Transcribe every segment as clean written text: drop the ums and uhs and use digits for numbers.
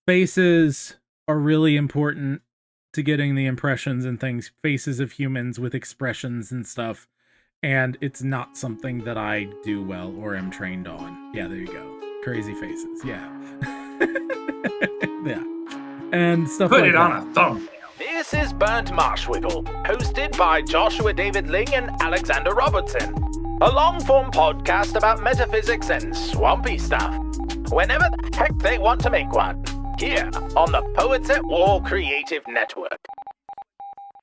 faces are really important to getting the impressions and things, faces of humans with expressions and stuff. And it's not something that I do well or am trained on. Yeah, there you go. Crazy faces. Yeah. Yeah. And stuff Put like it on that. a thumbnail. This is Burnt Marshwiggle, hosted by Joshua David Ling and Alexander Robertson. A long-form podcast about metaphysics and swampy stuff. Whenever the heck they want to make one. Here on the Poets at War Creative Network.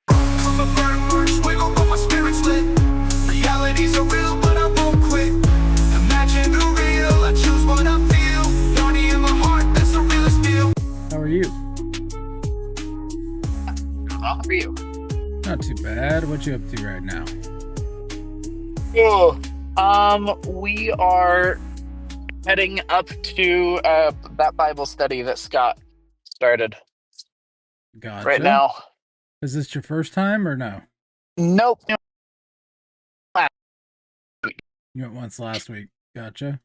I'm a burnt Marshwiggle, but my spirit's lit. Realities are real, but I won't quit. Imagine the real, I choose what I feel. Donnie in my heart, that's the realest deal. How are you? How are you? Not too bad. What you up to right now? We are heading up to that Bible study that Scott started Gotcha. right now. Is this your first time or no? Nope. You went once last week. Gotcha.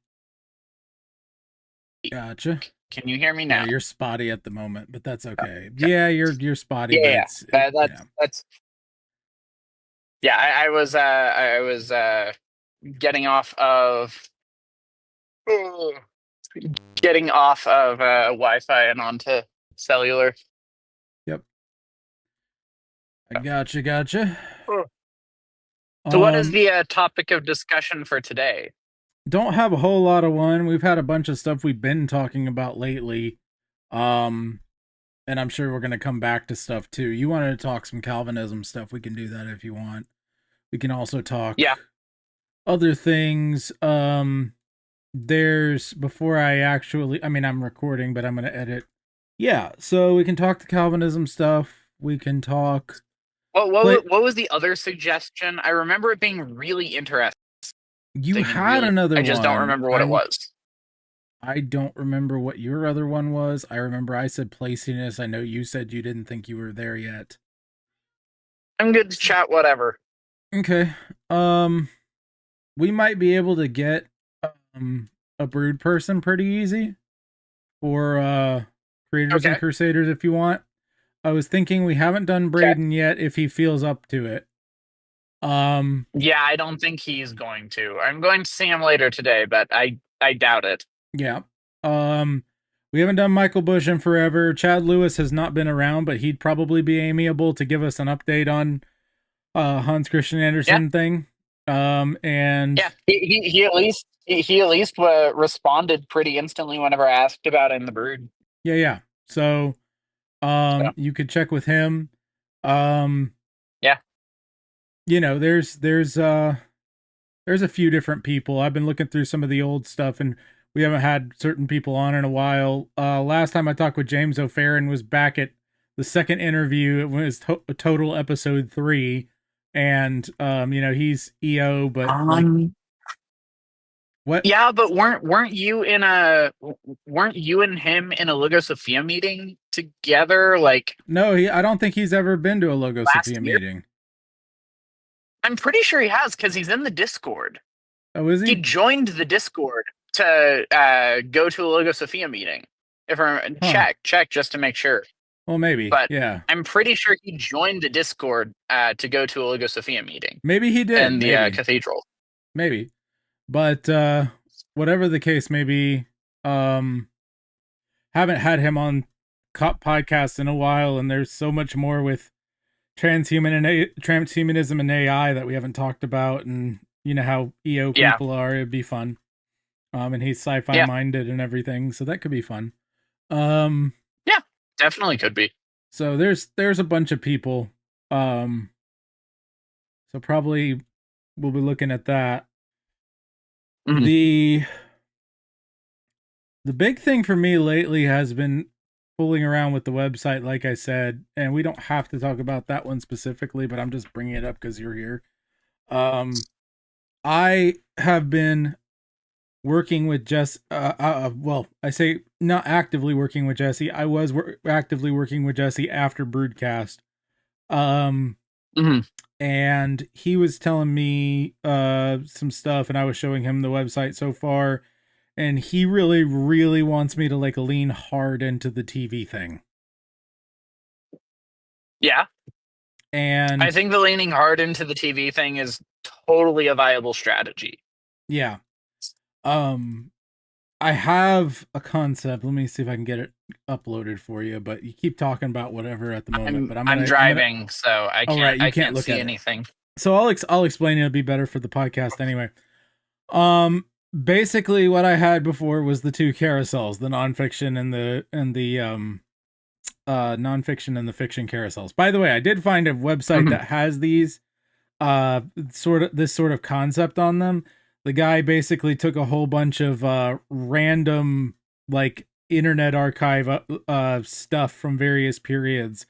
Gotcha. Can you hear me now? Yeah, you're spotty at the moment, but that's okay. Yeah, you're spotty. Yeah, but that's. Yeah, I was getting off of Wi-Fi and onto cellular. Yep. I gotcha. So what is the topic of discussion for today? Don't have a whole lot of one. We've had a bunch of stuff we've been talking about lately. And I'm sure we're going to come back to stuff too. You wanted to talk some Calvinism stuff. We can do that if you want. We can also talk other things. There's before I'm recording, but I'm going to edit. Yeah. So we can talk the Calvinism stuff. We can talk. What was the other suggestion? I remember it being really interesting. You had another one. I just don't remember what it was. I don't remember what your other one was. I remember I said placiness. I know you said you didn't think you were there yet. I'm good to chat whatever. Okay. We might be able to get a brood person pretty easy for creators and crusaders if you want. I was thinking we haven't done Braden yet if he feels up to it. Yeah, I don't think he's going to. I'm going to see him later today, but I doubt it. Yeah. We haven't done Michael Bush in forever. Chad Lewis has not been around, but he'd probably be amiable to give us an update on Hans Christian Andersen thing. And he at least responded pretty instantly whenever I asked about it in the brood. Yeah. So you could check with him. You know, there's a few different people. I've been looking through some of the old stuff, and we haven't had certain people on in a while. Last time I talked with James O'Farron was back at the second interview. It was total episode 3, and he's EO, but what? Yeah, but weren't you and him in a Logosophia meeting together? Like, no, I don't think he's ever been to a Logosophia meeting. I'm pretty sure he has because he's in the Discord. Oh, is he? He joined the Discord to go to a Logosophia meeting. Check just to make sure. Well, maybe. But yeah, I'm pretty sure he joined the Discord to go to a Logosophia meeting. Maybe he did in the cathedral. Maybe, but whatever the case may be, haven't had him on podcast in a while, and there's so much more with transhumanism and AI that we haven't talked about, and you know how EO people are. It'd be fun. And he's sci-fi minded and everything, so that could be fun. Yeah, definitely could be. So there's a bunch of people. So probably we'll be looking at that. Mm-hmm. The big thing for me lately has been fooling around with the website, like I said, and we don't have to talk about that one specifically, but I'm just bringing it up because you're here. I have been working with Jesse. I say not actively working with Jesse. I was actively working with Jesse after Broodcast. And he was telling me some stuff, and I was showing him the website so far. and he really, really wants me to like lean hard into the TV thing. Yeah. I And think the leaning hard into the TV thing is totally a viable strategy. yeah, um, I have a concept. Let me see if I can get it uploaded for you. But you keep talking about whatever at the moment. But I'm I'm gonna. driving, so Oh right, you I can't can't look see at it. anything. So I'll explain it. It'll be better for the podcast anyway. Um, Basically, what I had before was the two carousels, the nonfiction and the nonfiction and the fiction carousels. By the way, I did find a website Mhm. that has these sort of concept on them. The guy basically took a whole bunch of random like internet archive stuff from various periods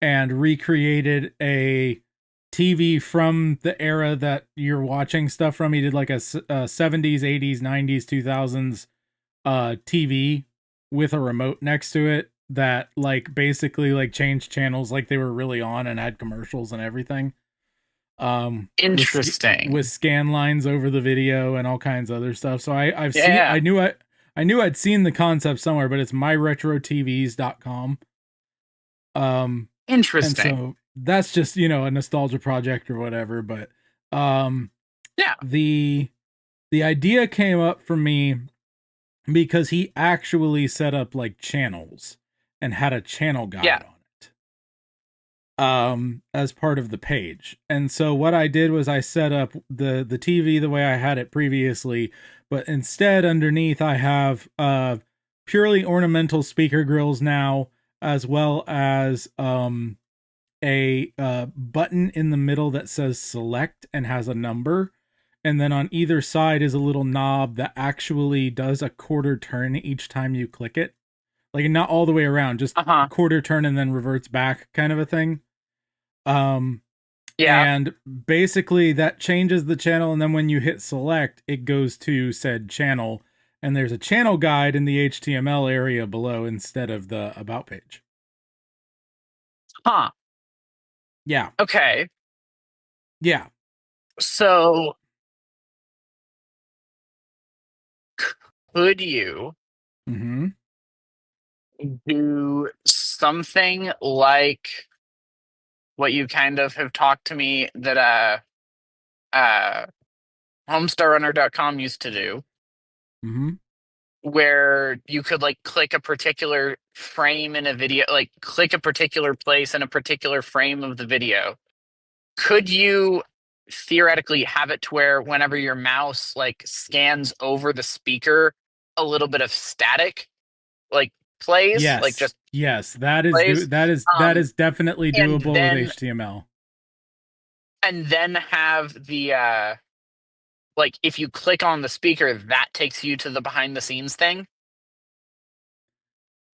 and recreated a TV from the era that you're watching stuff from. He did like a 70s, 80s, 90s, 2000s TV with a remote next to it that like basically like changed channels like they were really on and had commercials and everything. With Interesting. scan lines over the video and all kinds of other stuff. So Yeah. I knew I'd seen the concept somewhere, but it's myretrotvs.com. Um and Interesting. so that's just, you know, a nostalgia project or whatever, but um Yeah. the the idea came up for me because he actually set up like channels and had a channel guide Yeah. on it as part of the page. And so what I did was I set up the TV the way I had it previously, but instead underneath I have purely ornamental speaker grills now, as well as a button in the middle that says select and has a number, and then on either side is a little knob that actually does a quarter turn each time you click it, like not all the way around, just Uh-huh. quarter turn and then reverts back kind of a thing. um Yeah. and basically that changes the channel, and then when you hit select it goes to said channel, and there's a channel guide in the HTML area below instead of the about page. Huh. Yeah. Okay. Yeah. So could you Mm-hmm. do something like what you kind of have talked to me that uh homestarrunner.com used to do, Mm-hmm. where you could like click a particular frame in a video, like click a particular place in a particular frame of the video? Could you theoretically have it to where whenever your mouse like scans over the speaker, a little bit of static like plays, like Yes. just Yes. plays, That um is definitely and doable with then HTML. have the like if you click on the speaker, that takes you to the behind the scenes thing.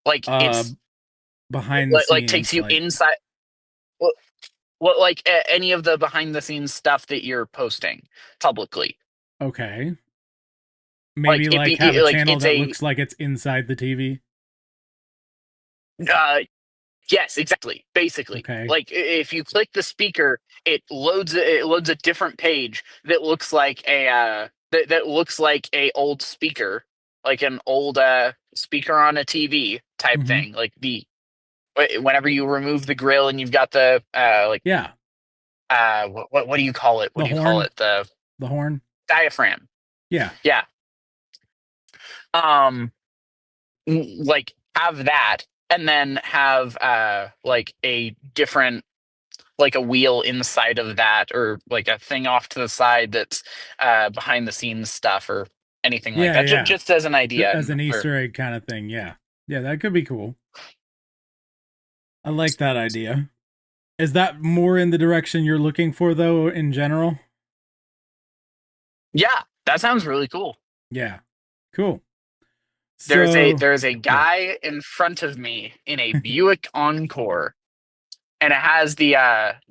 Like Uh it's Behind the like takes scenes, you like, inside what like any of the behind the scenes stuff that you're posting publicly. okay. Like Maybe like have a like channel it's that a looks like it's inside the TV. uh yes, exactly. Basically, Okay. like if you click the speaker, it loads a different page that looks like a that looks like a old speaker, like an old speaker on a TV type Mm-hmm. thing. Like the whenever you remove the grill and you've got the like Yeah. what do you call it? What The do you call horn. it? The The horn. diaphragm. Yeah. Yeah. Um like have that, and then have like a different, like a wheel inside of that, or like a thing off to the side that's behind the scenes stuff or anything like Yeah. that. Yeah. Just as an idea, As and an or Easter egg kind of thing. Yeah. Yeah, that could be cool. I like that idea. Is that more in the direction you're looking for though in general? yeah, that sounds really cool. Yeah. Cool. So, There's a yeah. guy in front of me in a Buick Encore, and it has the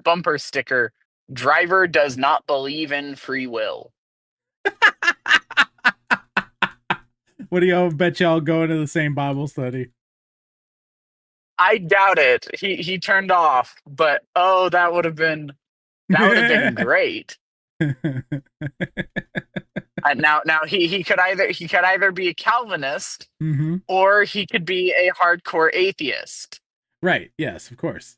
bumper sticker, driver does not believe in free will. What do y'all bet y'all go into the same Bible study? I doubt it. He turned off, but oh, that would have been great. Now he could either be a Calvinist Mm-hmm. or he could be a hardcore atheist. Right. Yes, of course.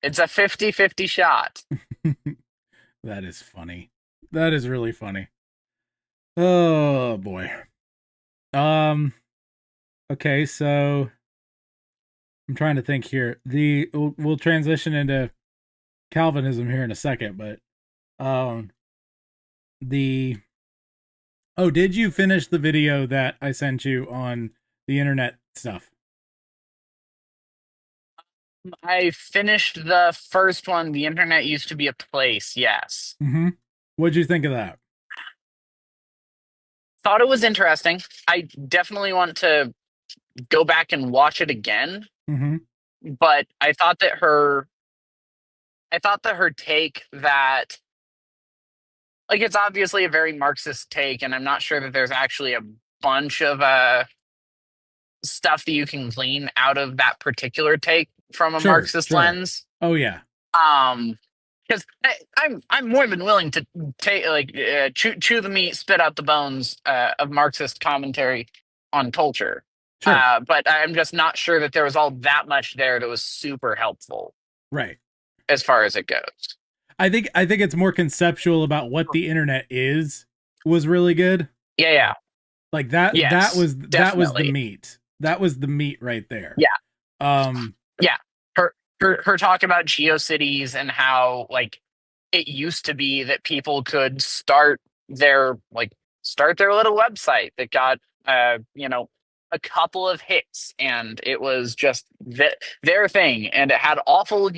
It's a 50-50 shot. That is funny. That is really funny. Oh boy. Um. Okay, so I'm trying to think here. We'll transition into Calvinism here in a second, but um, the oh, did you finish the video that I sent you on the internet stuff? I finished the first one. The internet used to be a place. Yes. Mm-hmm. What'd you think of that? Thought it was interesting. I definitely want to go back and watch it again. Mm-hmm. But I thought that her take that, like, it's obviously a very Marxist take, and I'm not sure that there's actually a bunch of stuff that you can glean out of that particular take from a Sure, Marxist sure. lens. Oh yeah, Um, because I'm more than willing to take, like, chew the meat, spit out the bones of Marxist commentary on culture. sure. But I'm just not sure that there was all that much there that was super helpful Right. as far as it goes. I think it's more conceptual about what the internet is was really good. Yeah, yeah, Like that yes, that was the definitely. meat. That was the meat right there. Yeah, Um yeah. Her talk about GeoCities and how, like, it used to be that people could start their little website that got a couple of hits, and it was just their thing, and it had awful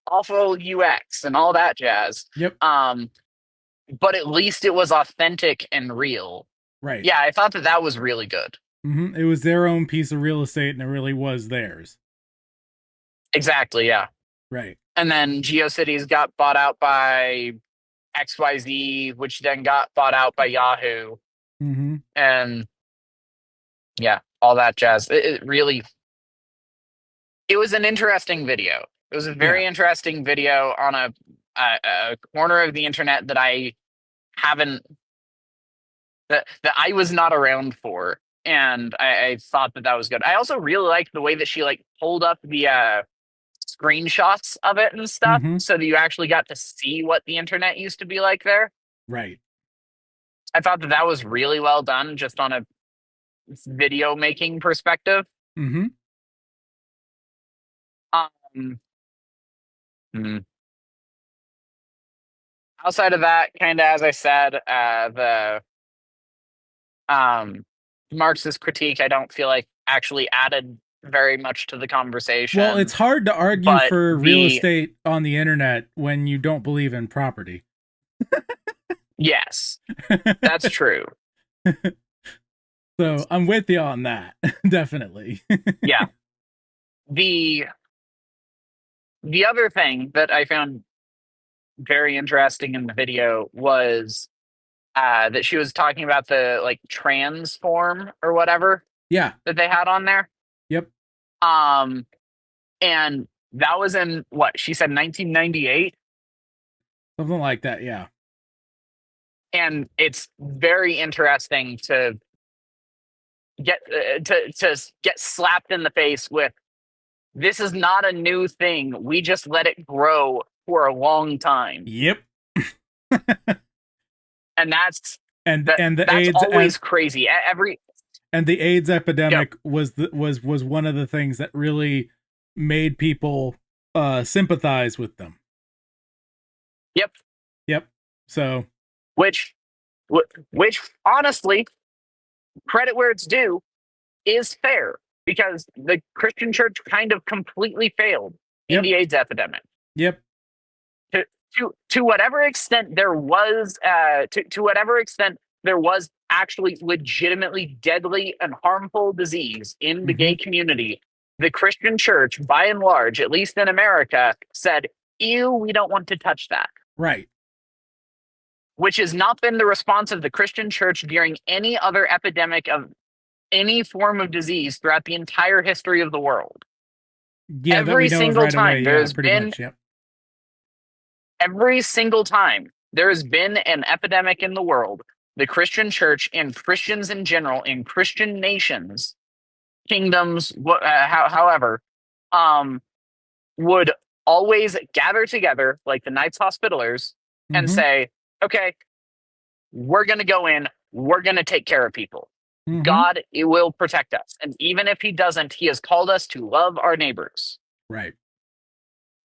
awful UX and all that jazz. yep, But at least it was authentic and real. right. Yeah, I thought that was really good. It was their own piece of real estate and it really was theirs. Exactly, yeah. Right. And then GeoCities got bought out by XYZ, which then got bought out by Yahoo, Mm-hmm. and yeah, all that jazz. It was an interesting video. It was a Yeah. very interesting video on a corner of the internet that I haven't that I was not around for, and I thought that was good. I also really liked the way that she, like, pulled up the screenshots of it and stuff, Mm-hmm. so that you actually got to see what the internet used to be like there. Right. I thought that was really well done, just on a video making perspective. Mm-hmm. Um, hmm. Outside of that, kind of, as I said, the um, Marxist critique, I don't feel like actually added very much to the Well, it's conversation. hard to argue But for real estate on the internet when you don't believe in property. yes, that's true. So I'm with you on that. Definitely. Yeah. The the other thing that I found very interesting in the video was that she was talking about the, like, trans form or whatever Yeah. that they had on there. Yep. Um, and that was in, what she said, 1998. Something like that. Yeah. And it's very interesting to get slapped in the face with, this is not a new thing. We just let it grow for a long time. Yep. And that's And that and the that's AIDS always crazy. Every and the AIDS Yep, epidemic was one of the things that really made people sympathize with them. yep. Yep. So Which which honestly, credit where it's due, is fair, because the Christian church kind of completely failed in yep. the AIDS epidemic. Yep. To whatever extent there was to whatever extent there was actually legitimately deadly and harmful disease in the Mm-hmm. gay community, the Christian church, by and large, at least in America, said, ew, we don't want to touch that. Right. Which has not been the response of the Christian church during any other epidemic of any form of disease throughout the entire history of the world. Yeah, that we Every know of single right away. time Yeah, there's pretty been much. Yep. every single time There has been an epidemic in the world. The Christian church and Christians in general in Christian nations, kingdoms, however, um, would always gather together like the Knights Hospitallers and Mm-hmm. say, okay, we're going to go in, we're going to take care of people. Mm-hmm. God will protect us. And even if he doesn't, he has called us to love our neighbors. Right.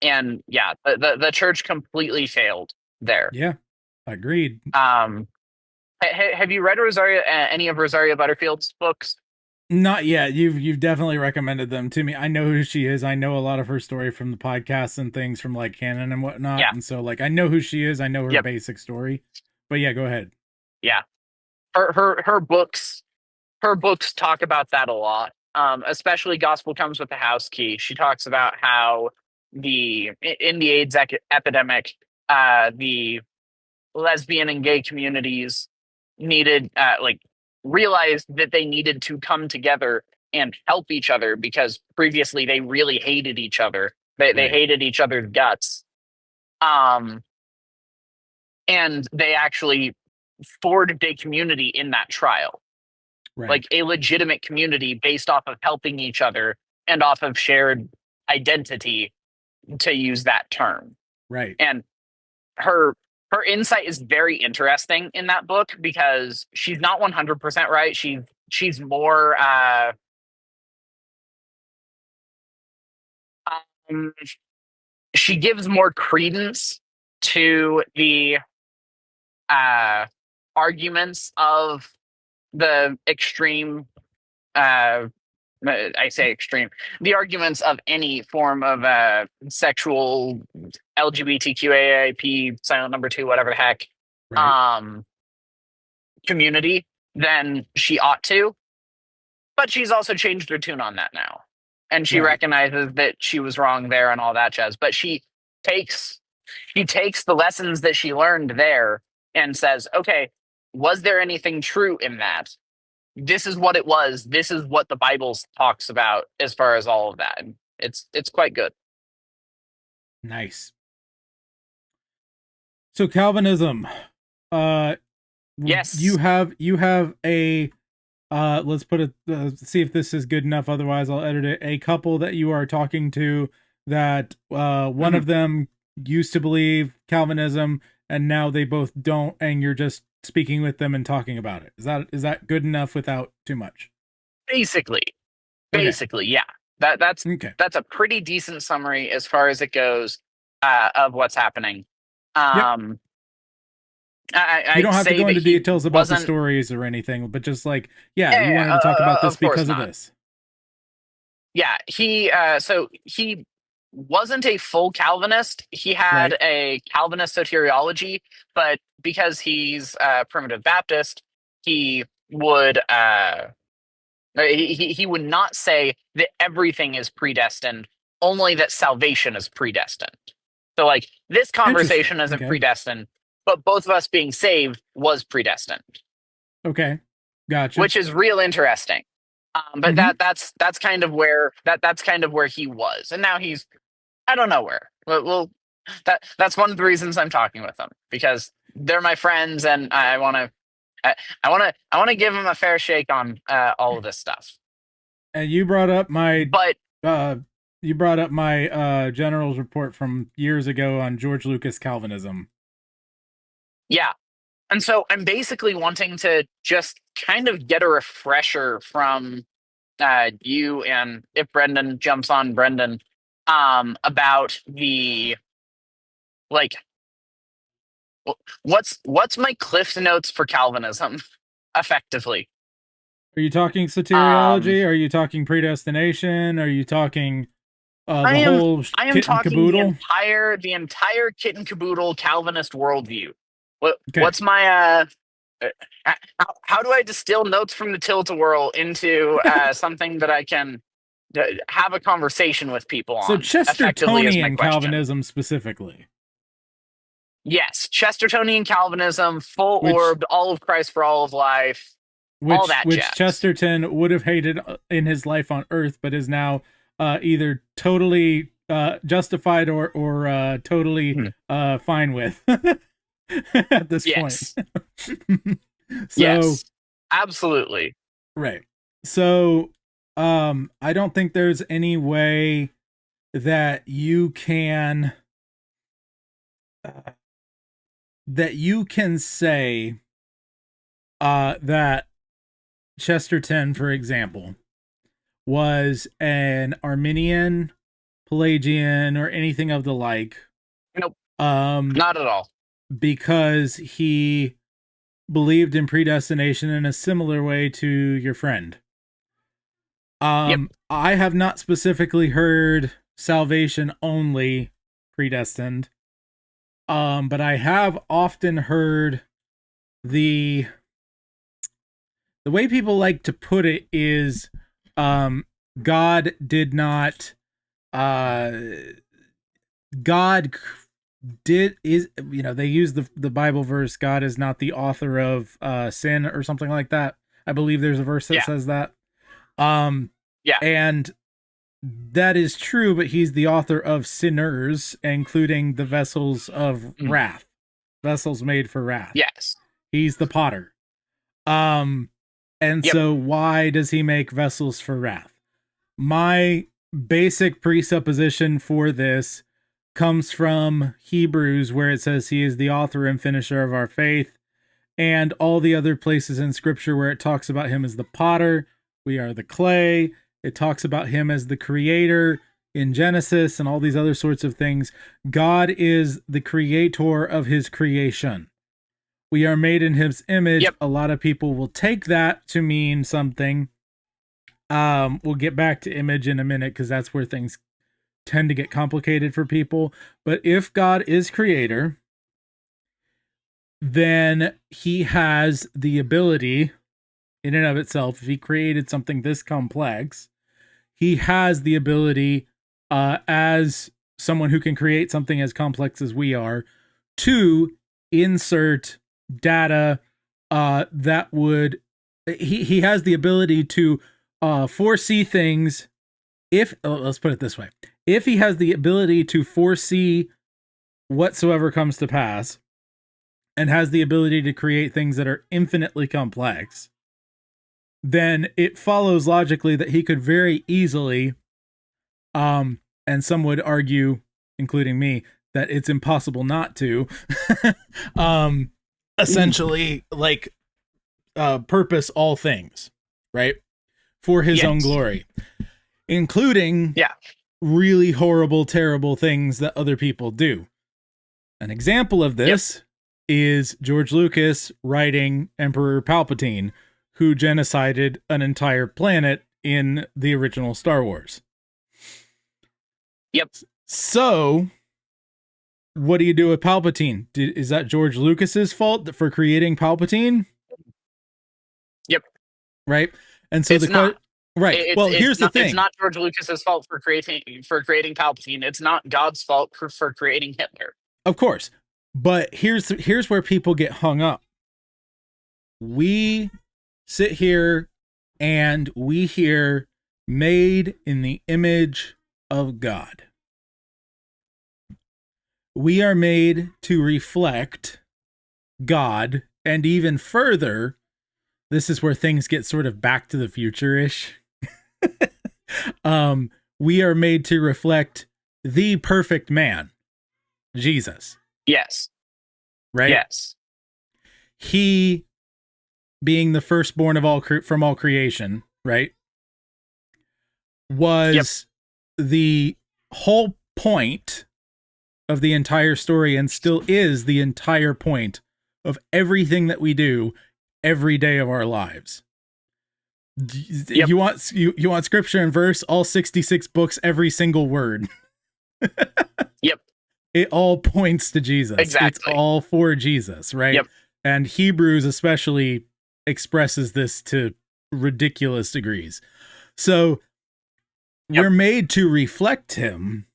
And yeah, the church completely failed there. Yeah. Agreed. Have you read Rosario, any of Rosario Butterfield's books? Not yet. You've definitely recommended them to me. I know who she is. I know a lot of her story from the podcasts and things from like canon and whatnot. Yeah. And so like I know who she is. I know her Yep. basic story. But yeah, go ahead. Yeah. Her books talk about that a lot. Especially Gospel Comes with the House Key. She talks about how in the AIDS epidemic, the lesbian and gay communities needed realized that they needed to come together and help each other because previously they really hated each other. They Right. hated each other's guts. And they actually forged a community in that trial. Right. Like a legitimate community based off of helping each other and off of shared identity, to use that term. Right. And her insight is very interesting in that book because she's not 100% right. She's more she gives more credence to the arguments of the extreme I say extreme, the arguments of any form of sexual LGBTQAIP silent number 2 whatever the heck Right. community than she ought to. But she's also changed her tune on that now. And she Right. recognizes that she was wrong there and all that jazz. But she takes the lessons that she learned there and says, okay, was there anything true in that? This is what it was. This is what the Bible talks about as far as all of that. And it's quite good. Nice. So Calvinism. Uh Yes. you have a let's put it see if this is good enough, otherwise I'll edit it. A couple that you are talking to that one of them used to believe Calvinism and now they both don't, and you're just speaking with them and talking about it. Is that good enough without too much? Basically. Okay. Basically, yeah. That's Okay. a pretty decent summary as far as it goes of what's happening. Yep. You don't have to say go into that he details about the wasn't. stories or anything, but just like, yeah, Yeah, you yeah, wanted to talk about this of course because of not. this. Yeah, he wasn't a full Calvinist. He had Right. a Calvinist soteriology, but because he's primitive Baptist, he would he would not say that everything is predestined, only that salvation is predestined. So like this Interesting. conversation isn't Okay. predestined, but both of us being saved was predestined, Okay. Gotcha. which is real interesting. But Mhm. that's kind of where that's kind of where he was, and now he's I don't know where. Well, that's one of the reasons I'm talking with them, because they're my friends, and I want to I want to give them a fair shake on all of this stuff. And you brought up my But uh general's report from years ago on George Lucas Calvinism. yeah, and so I'm basically wanting to just kind of get a refresher from you, and if Brendan jumps on, Brendan, about the like what's my cliff notes for Calvinism effectively. Are you talking Um, soteriology? Are you talking predestination? Are you talking I the am whole kit and talking caboodle? the entire kit and caboodle Calvinist worldview. Okay. What's my how do I distill notes from the Tilt-A-Whirl into something that I can have a conversation with people So on effectively is my Chestertonian question. Calvinism specifically, Yes, Chestertonian Calvinism, full which orbed, all of Christ for all of life, all that jazz. Chesterton would have hated in his life on earth, but is now either totally justified or totally Hmm. fine with. at this point. Yes. So, Yes. Absolutely. right. So, I don't think there's any way that you can uh, say that Chesterton, for example, was an Arminian, Pelagian, or anything of the like. Nope. Um, Not at all. because he believed in predestination in a similar way to your friend. Yep. I have not specifically heard salvation only predestined. But I have often heard the way people like to put it is God did not uh God they use the Bible verse, God is not the author of sin or something like that. I believe there's a verse that Yeah. says that. Um Yeah. and that is true, but he's the author of sinners, including the vessels of wrath, vessels made for wrath. Yes. He's the potter. And Yep. so why does he make vessels for wrath? My basic presupposition for this comes from Hebrews, where it says he is the author and finisher of our faith, and all the other places in scripture where it talks about him as the potter, we are the clay. It talks about him as the creator in Genesis and all these other sorts of things. God is the creator of his creation. We are made in his image. Yep. A lot of people will take that to mean something. We'll get back to image in a minute because that's where things tend to get complicated for people. But if God is creator, then he has the ability in and of itself, if he created something this complex, he has the ability as someone who can create something as complex as we are to insert data that would he has the ability to foresee things. If let's put it this way, if he has the ability to foresee whatsoever comes to pass and has the ability to create things that are infinitely complex, then it follows logically that he could very easily and some would argue, including me, that it's impossible not to essentially like purpose all things, right, for his own glory, including really horrible, terrible things that other people do. An example of this is George Lucas writing Emperor Palpatine, who genocided an entire planet in the original Star Wars. Yep. So, what do you do with Palpatine? Is that George Lucas's fault for creating Palpatine? Yep. Right. And so it's not. Right. Well, here's the thing. It's not George Lucas's fault for creating Palpatine. It's not God's fault for creating Hitler. Of course. But here's where people get hung up. We sit here and we hear made in the image of God. We are made to reflect God, and even further, this is where things get sort of Back to the Future-ish. We are made to reflect the perfect man, Jesus. Yes. Right? Yes. He being the firstborn of all from all creation, right? Was the whole point of the entire story, and still is the entire point of everything that we do every day of our lives. You want scripture and verse, all 66 books, every single word. Yep. It all points to Jesus. Exactly. It's all for Jesus, right? Yep. And Hebrews especially expresses this to ridiculous degrees. So we're made to reflect him,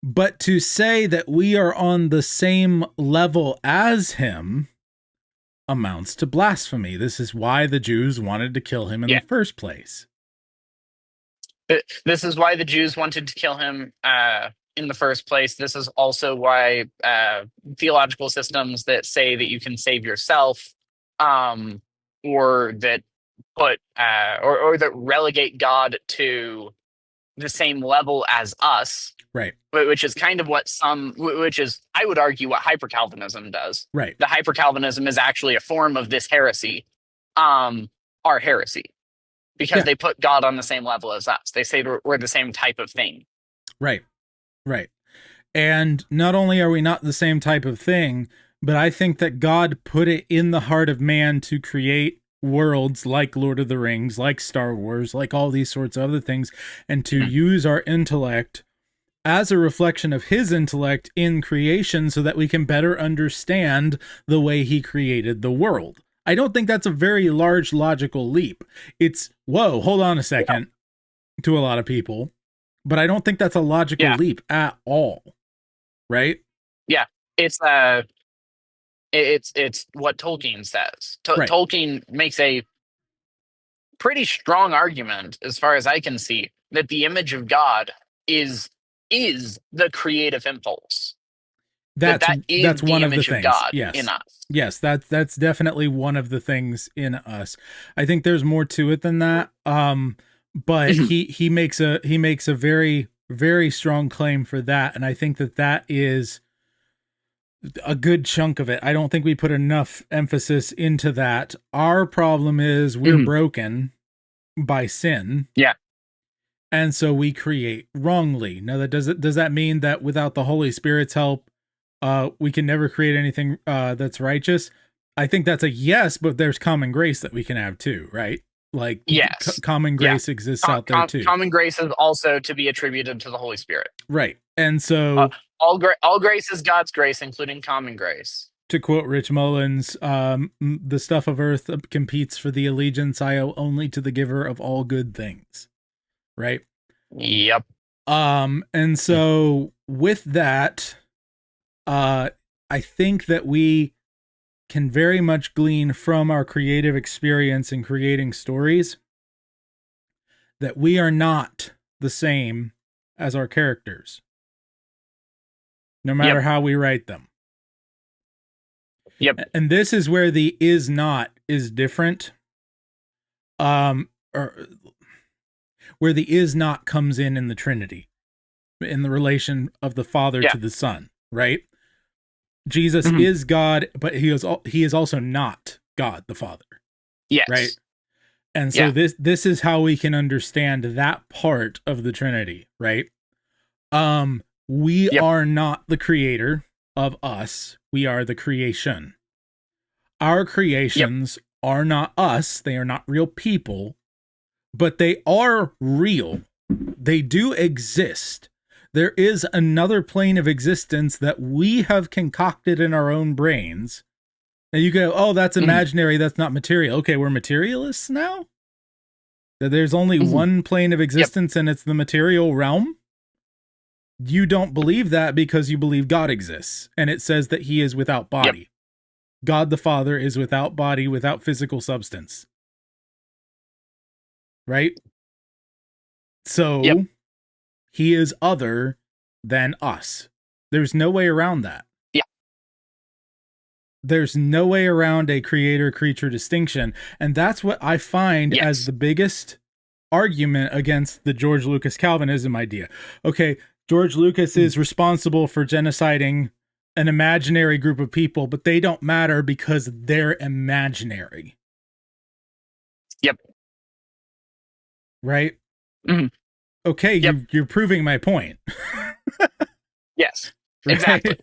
but to say that we are on the same level as him amounts to blasphemy. This is why the Jews wanted to kill him in the first place. This is why the Jews wanted to kill him in the first place. This is also why theological systems that say that you can save yourself, or that or that relegate God to the same level as us, Right. which is kind of which is, I would argue, what hyper Calvinism does. Right. The hyper Calvinism is actually a form of this heresy, our heresy, because Yeah. they put God on the same level as us. They say we're the same type of thing. Right. Right. And not only are we not the same type of thing, but I think that God put it in the heart of man to create worlds like Lord of the Rings, like Star Wars, like all these sorts of other things, and to use our intellect as a reflection of his intellect in creation so that we can better understand the way he created the world. I don't think that's a very large logical leap. It's, whoa, hold on a second, to a lot of people, but I don't think that's a logical leap at all. Right? Yeah. It's what Tolkien says. Right. Tolkien makes a pretty strong argument, as far as I can see, that the image of God is the creative impulse. That is That's the one of the image of things. God Yes. in us. Yes, that's definitely one of the things in us. I think there's more to it than that. But he makes a very, very strong claim for that, and I think that is a good chunk of it. I don't think we put enough emphasis into that. Our problem is we're broken by sin. Yeah. And so we create wrongly. Now, does that mean that without the Holy Spirit's help, we can never create anything that's righteous? I think that's a yes, but there's common grace that we can have too, right? Like, yes, common grace exists out there too. Common grace is also to be attributed to the Holy Spirit. Right. And so all grace is God's grace, including common grace. To quote Rich Mullins, the stuff of earth competes for the allegiance I owe only to the giver of all good things. Right? Yep. And so with that, I think that we can very much glean from our creative experience in creating stories that we are not the same as our characters, no matter how we write them. Yep. And this is where the is not is different. Or where the is not comes in the Trinity, in the relation of the Father to the Son, right? Jesus is God, but he is also not God the Father. Yes. Right? And so this is how we can understand that part of the Trinity, right? We are not the creator of us. We are the creation. Our creations are not us. They are not real people, but they are real. They do exist. There is another plane of existence that we have concocted in our own brains. And you go, oh, that's imaginary. That's not material. Okay, we're materialists now? There's only one plane of existence and it's the material realm? You don't believe that because you believe God exists. And it says that he is without body. God the Father is without body, without physical substance. Right? So he is other than us. There's no way around that. Yeah. There's no way around a creator-creature distinction. And that's what I find as the biggest argument against the George Lucas Calvinism idea. Okay, George Lucas is responsible for genociding an imaginary group of people, but they don't matter because they're imaginary. Yep. Right? Okay, you're proving my point. Yes, exactly.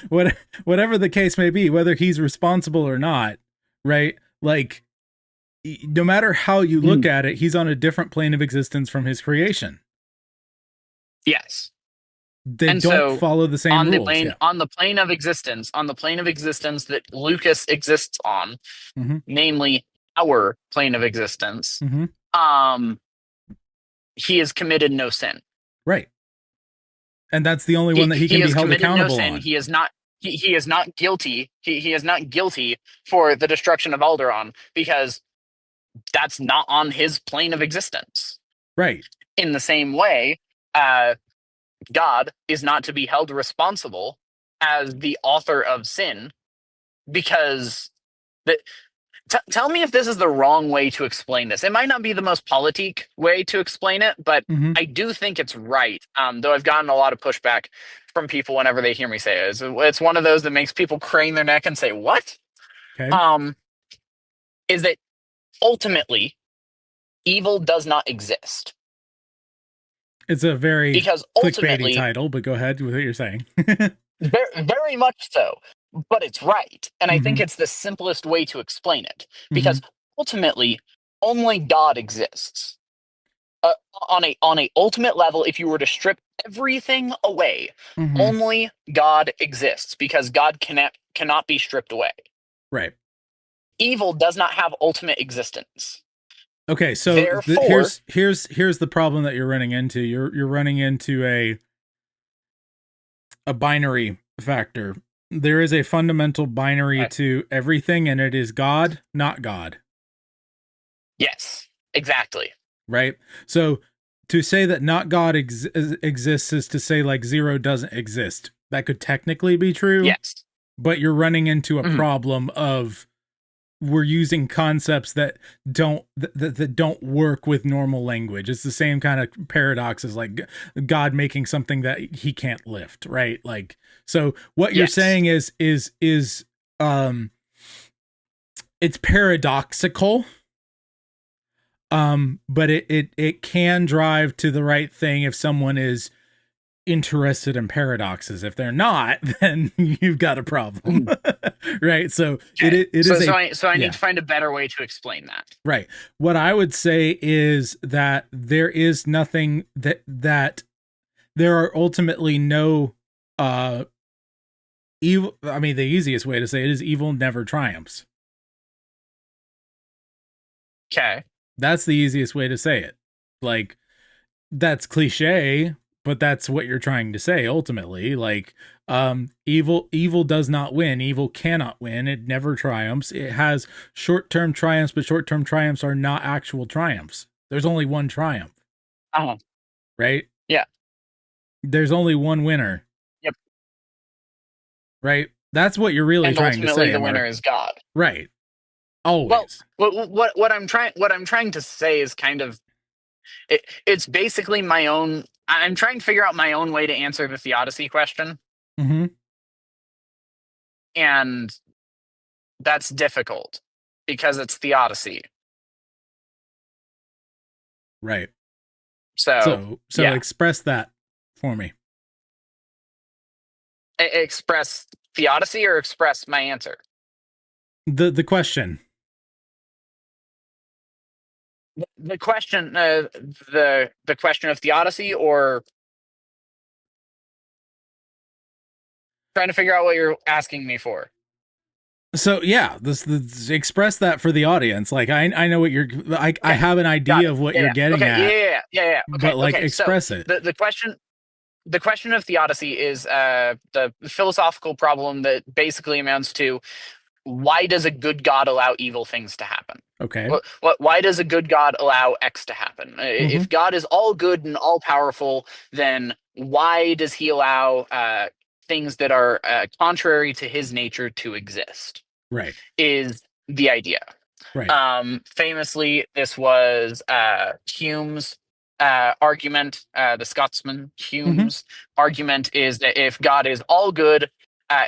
Whatever the case may be, whether he's responsible or not, right? Like, no matter how you look at it, he's on a different plane of existence from his creation. Yes. They don't follow the same rules. On the plane of existence that Lucas exists on, namely our plane of existence, he has committed no sin. Right. And that's the only one that he can be held accountable on. He is not guilty. He is not guilty for the destruction of Alderaan because that's not on his plane of existence. Right. In the same way, God is not to be held responsible as the author of sin because the, tell me if this is the wrong way to explain this. It might not be the most politique way to explain it, but Mm-hmm. I do think it's right. Though I've gotten a lot of pushback from people whenever they hear me say it. It's one of those that makes people crane their neck and say, "What?" Okay. Is that ultimately evil does not exist It's a very because clickbaity ultimately, title, but go ahead with what you're saying. very much so, but it's right, and I think Mm-hmm. it's the simplest way to explain it Mm-hmm. because ultimately only God exists. uh, on a ultimate level, if you were to strip everything away, Mm-hmm. only God exists because God cannot be stripped away. Right. Evil does not have ultimate existence. Okay, so Therefore, here's the problem that you're running into. You're running into a binary factor. There is a fundamental binary to everything, and it is God, not God. yes, exactly. Right. So to say that not God exists is to say like zero doesn't exist. That could technically be true, Yes. but you're running into a Mhm. problem of we're using concepts that that don't work with normal language. It's the same kind of paradox as like God making something that he can't lift, right? Like, so what you're Yes. saying is um it's paradoxical, but it can drive to the right thing if someone is interested in paradoxes. If they're not, then you've got a problem. Mhm. Right? So Okay. it So is so a I need yeah. to find a better way to explain that. Right. What I would say is that there is nothing that there are ultimately no evil. I mean, the easiest way to say it is evil never triumphs. Okay. That's the easiest way to say it. Like, that's cliche, but that's what you're trying to say ultimately. Like, evil does not win. Evil cannot win. It never triumphs. It has short-term triumphs, but short-term triumphs are not actual triumphs. There's only one triumph, Uh-huh. right? Yeah. There's only one winner, Yep. right? That's what you're really And trying to ultimately say, the Amar. winner is God. Right. Well, Always. what I'm trying to say is kind of it's basically my own. I'm trying to figure out my own way to answer the theodicy question, Mm-hmm. and that's difficult because it's theodicy. Right. So So yeah, express that for me. express theodicy or express my answer. The question. The question, the question of theodicy, or trying to figure out what you're asking me for. So yeah, this express that for the audience. Like I know what you're I Okay, have an got idea it. of what Yeah, you're yeah. getting Okay, at, yeah. Okay, but like okay. So express it. the question of theodicy is the philosophical problem that basically amounts to why does a good God allow evil things to happen? Okay. Why does a good God allow X to happen? Mm-hmm. If God is all good and all powerful, then why does he allow things that are contrary to his nature to exist? Right. Is the idea. Right. Famously, this was Hume's argument. The Scotsman Mm-hmm. Hume's argument is that if God is all good,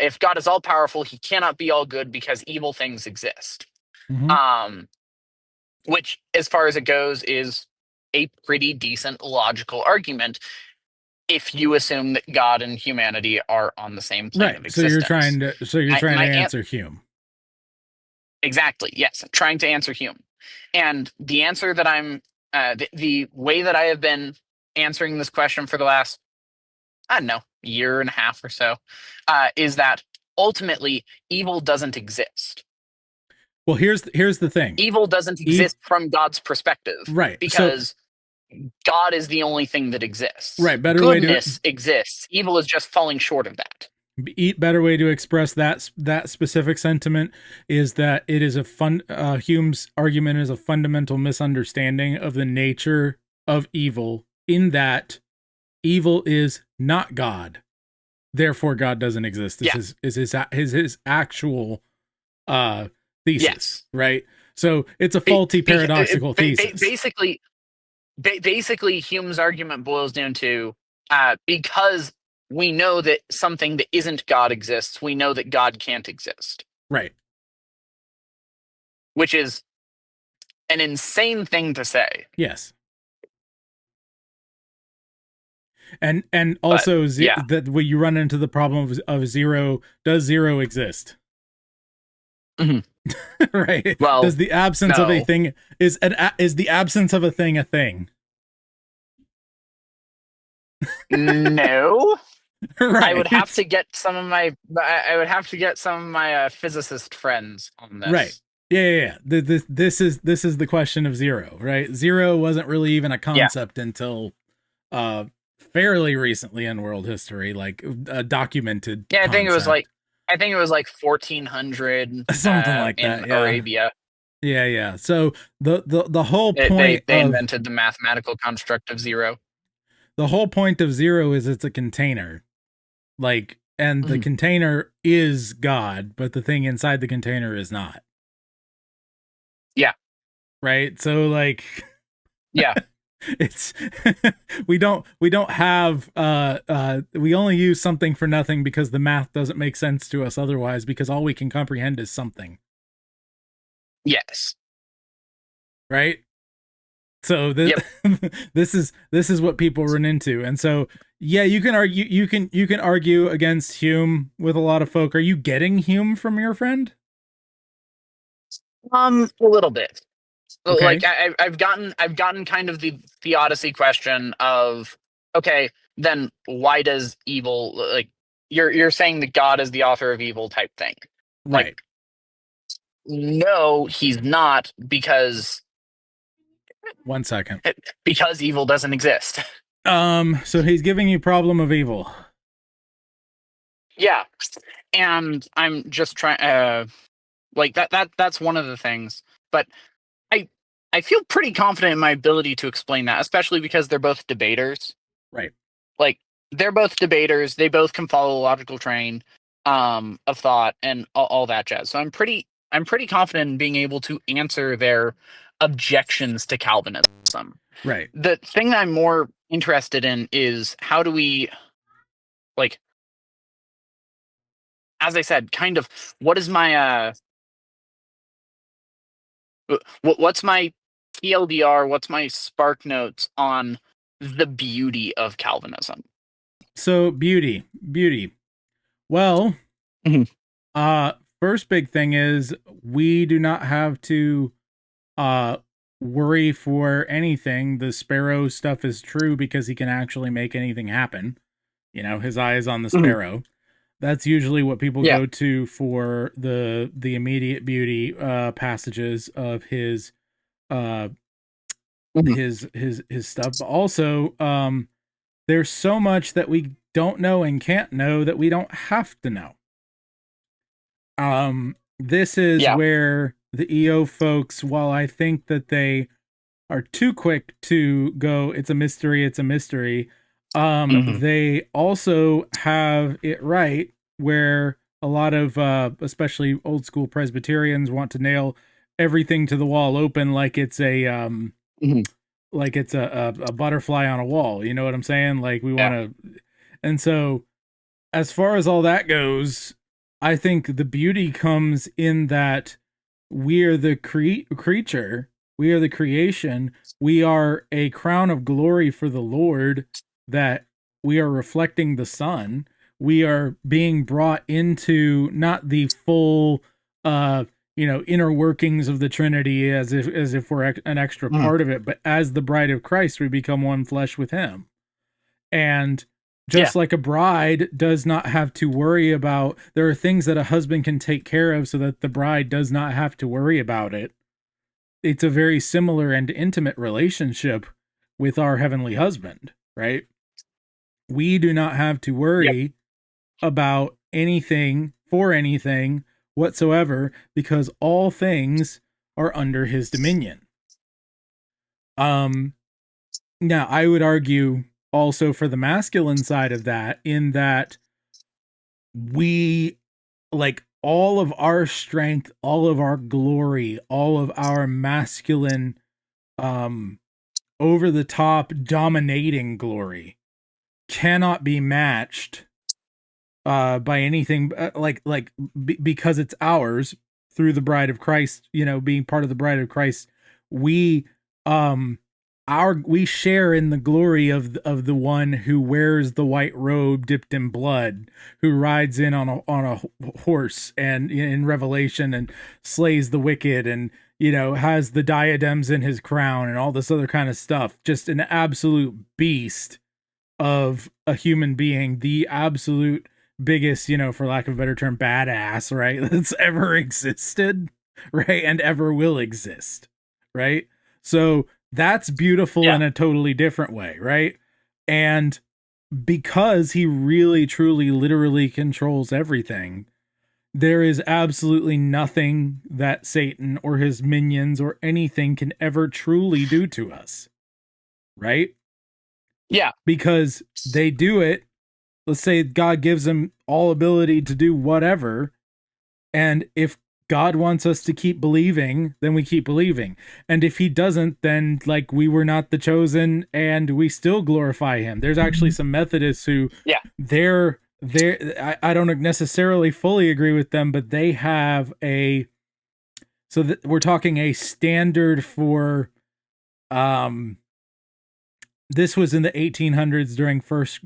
if God is all powerful, he cannot be all good because evil things exist. Mm-hmm. Um, which, as far as it goes, is a pretty decent logical argument if you assume that God and humanity are on the same plane Right. of So you're existence. trying to My answer Hume. Exactly. Yes, I'm trying to answer Hume, and the answer that the way that I have been answering this question for the last, I don't know, year and a half or so, is that ultimately evil doesn't exist. Well, here's the thing. Evil doesn't Eve exist from God's perspective right. So because God is the only thing that exists. right, Goodness exists. Evil is just falling short of that. better way to express that specific sentiment is that it is a Hume's argument is a fundamental misunderstanding of the nature of evil in that evil is not God. Therefore, God doesn't exist. This Yeah. is his actual uh thesis, Yes. right? So it's a faulty paradoxical thesis. Basically, Hume's argument boils down to because we know that something that isn't God exists, we know that God can't exist, Right. which is an insane thing to say. Yes. And But also yeah, that when you run into the problem of zero, does zero exist? Mhm. Right? Well, Does the absence of a no, thing is the absence of a thing a thing? no. I would have Right. to get some of my I would have to get some of my physicist friends on Right. this. Yeah. This is the question of zero, right? Zero wasn't really even a Yeah, concept until uh fairly recently in world history, like a documented yeah. concept. I think it was like 1400 Something like in that, yeah. Arabia. Yeah. So the whole point They of invented the mathematical construct of zero. zero is it's a container. Like, and the Mhm. container is God, but the thing inside the container is not. Yeah, Right? So like yeah, it's we don't have we only use something for nothing because the math doesn't make sense to us otherwise, because all we can comprehend is something, yes, right? So yep. this is what people run into. And so yeah, you can argue against Hume with a lot of folk. Are you getting Hume from your friend? A little bit. Like Okay. I've gotten kind of the theodicy question of, okay, then why does evil, like, you're saying that God is the author of evil type thing? Like, Right. no, he's not, One second. because evil doesn't exist. So he's giving you problem of evil. Yeah, and I'm just trying like that's one of the things. But I I feel pretty confident in my ability to explain that, especially because they're both debaters. Right. Like, they're both debaters, they both can follow a logical train of thought and all that jazz. So I'm pretty confident in being able to answer their objections to Calvinism. Right. The thing that I'm more interested in is how do we, like, as I said, kind of, what is my what's my TLDR, what's my spark notes on the beauty of Calvinism? So beauty. Well, Mhm. uh first big thing is we do not have to uh worry for anything. The sparrow stuff is true because he can actually make anything happen. His eye is on the Mhm. sparrow. That's usually what people Yeah. go to for the immediate beauty passages of uh Mhm. his stuff. But also there's so much that we don't know and can't know that we don't have to know. This is Yeah. where the EO folks, while I think that they are too quick to go, it's a mystery, Mhm. they also have it right where a lot of especially old school Presbyterians want to nail everything to the wall open like it's Mhm. a butterfly on a wall. You know what I'm saying? Like we want Yeah. to, and so as far as all that goes, I think the beauty comes in that we are the creature, we are the creation, we are a crown of glory for the Lord, that we are reflecting the Son. We are being brought into not the full, uh, inner workings of the Trinity as if we're an extra Mhm. part of it, but as the bride of Christ, we become one flesh with Him. And Yeah. just like a bride does not have to worry about, there are things that a husband can take care of so that the bride does not have to worry about it. It's a very similar and intimate relationship with our heavenly husband, right? We do not have to Yep. worry about anything for anything whatsoever because all things are under his dominion. Um Now, I would argue also for the masculine side of that, in that we, like, all of our strength, all of our glory, all of our masculine, um over the top dominating glory cannot be matched by anything, because it's ours through the bride of Christ, being part of the bride of Christ. We um we share in the glory of the one who wears the white robe dipped in blood, who rides in on a horse and in Revelation and slays the wicked, and has the diadems in his crown and all this other kind of stuff. Just an absolute beast of a human being, the absolute biggest, for lack of a better term, badass, right? That's ever existed, right? And ever will exist, right? So that's beautiful Yeah. in a totally different way, right? And because he really, truly, literally controls everything, there is absolutely nothing that Satan or his minions or anything can ever truly do to us, right? Yeah. Because they do it. Let's say God gives them all ability to do whatever. And if God wants us to keep believing, then we keep believing. And if he doesn't, then like we were not the chosen and we still glorify him. There's actually some Methodists who Yeah. I don't necessarily fully agree with them, but they have we're talking a standard for, this was in the 1800s during first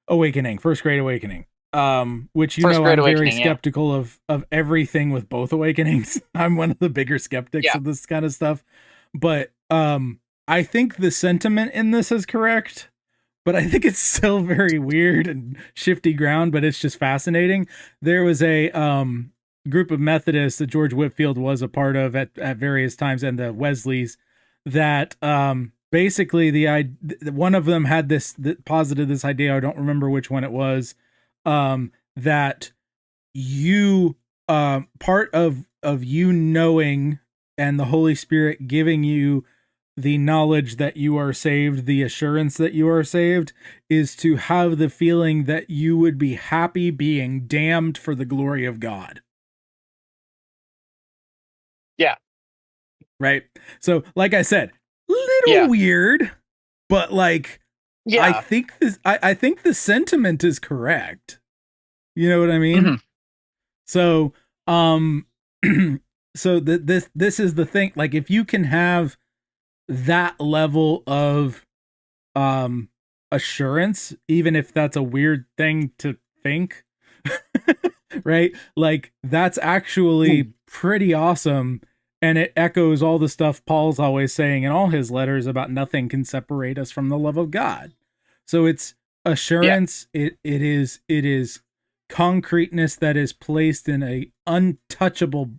awakening, first great awakening. Which First Great I'm very Awakening, yeah. skeptical of everything with both awakenings. I'm one of the bigger skeptics of this kind of stuff. But I think the sentiment in this is correct, but I think it's still very weird and shifty ground, but it's just fascinating. There was a group of Methodists that George Whitefield was a part of at various times, and the Wesleys, that basically one of them had posited this idea, I don't remember which one it was, that you, part of you knowing and the Holy Spirit giving you the knowledge that you are saved, the assurance that you are saved, is to have the feeling that you would be happy being damned for the glory of God. Yeah. Right. So, like I said, little weird, but like, yeah. I think the sentiment is correct. You know what I mean? Mm-hmm. So, so this is the thing. Like, if you can have that level of assurance, even if that's a weird thing to think, right? Like, that's actually pretty awesome. And it echoes all the stuff Paul's always saying in all his letters about nothing can separate us from the love of God. So it's assurance. Yeah. It is concreteness that is placed in an untouchable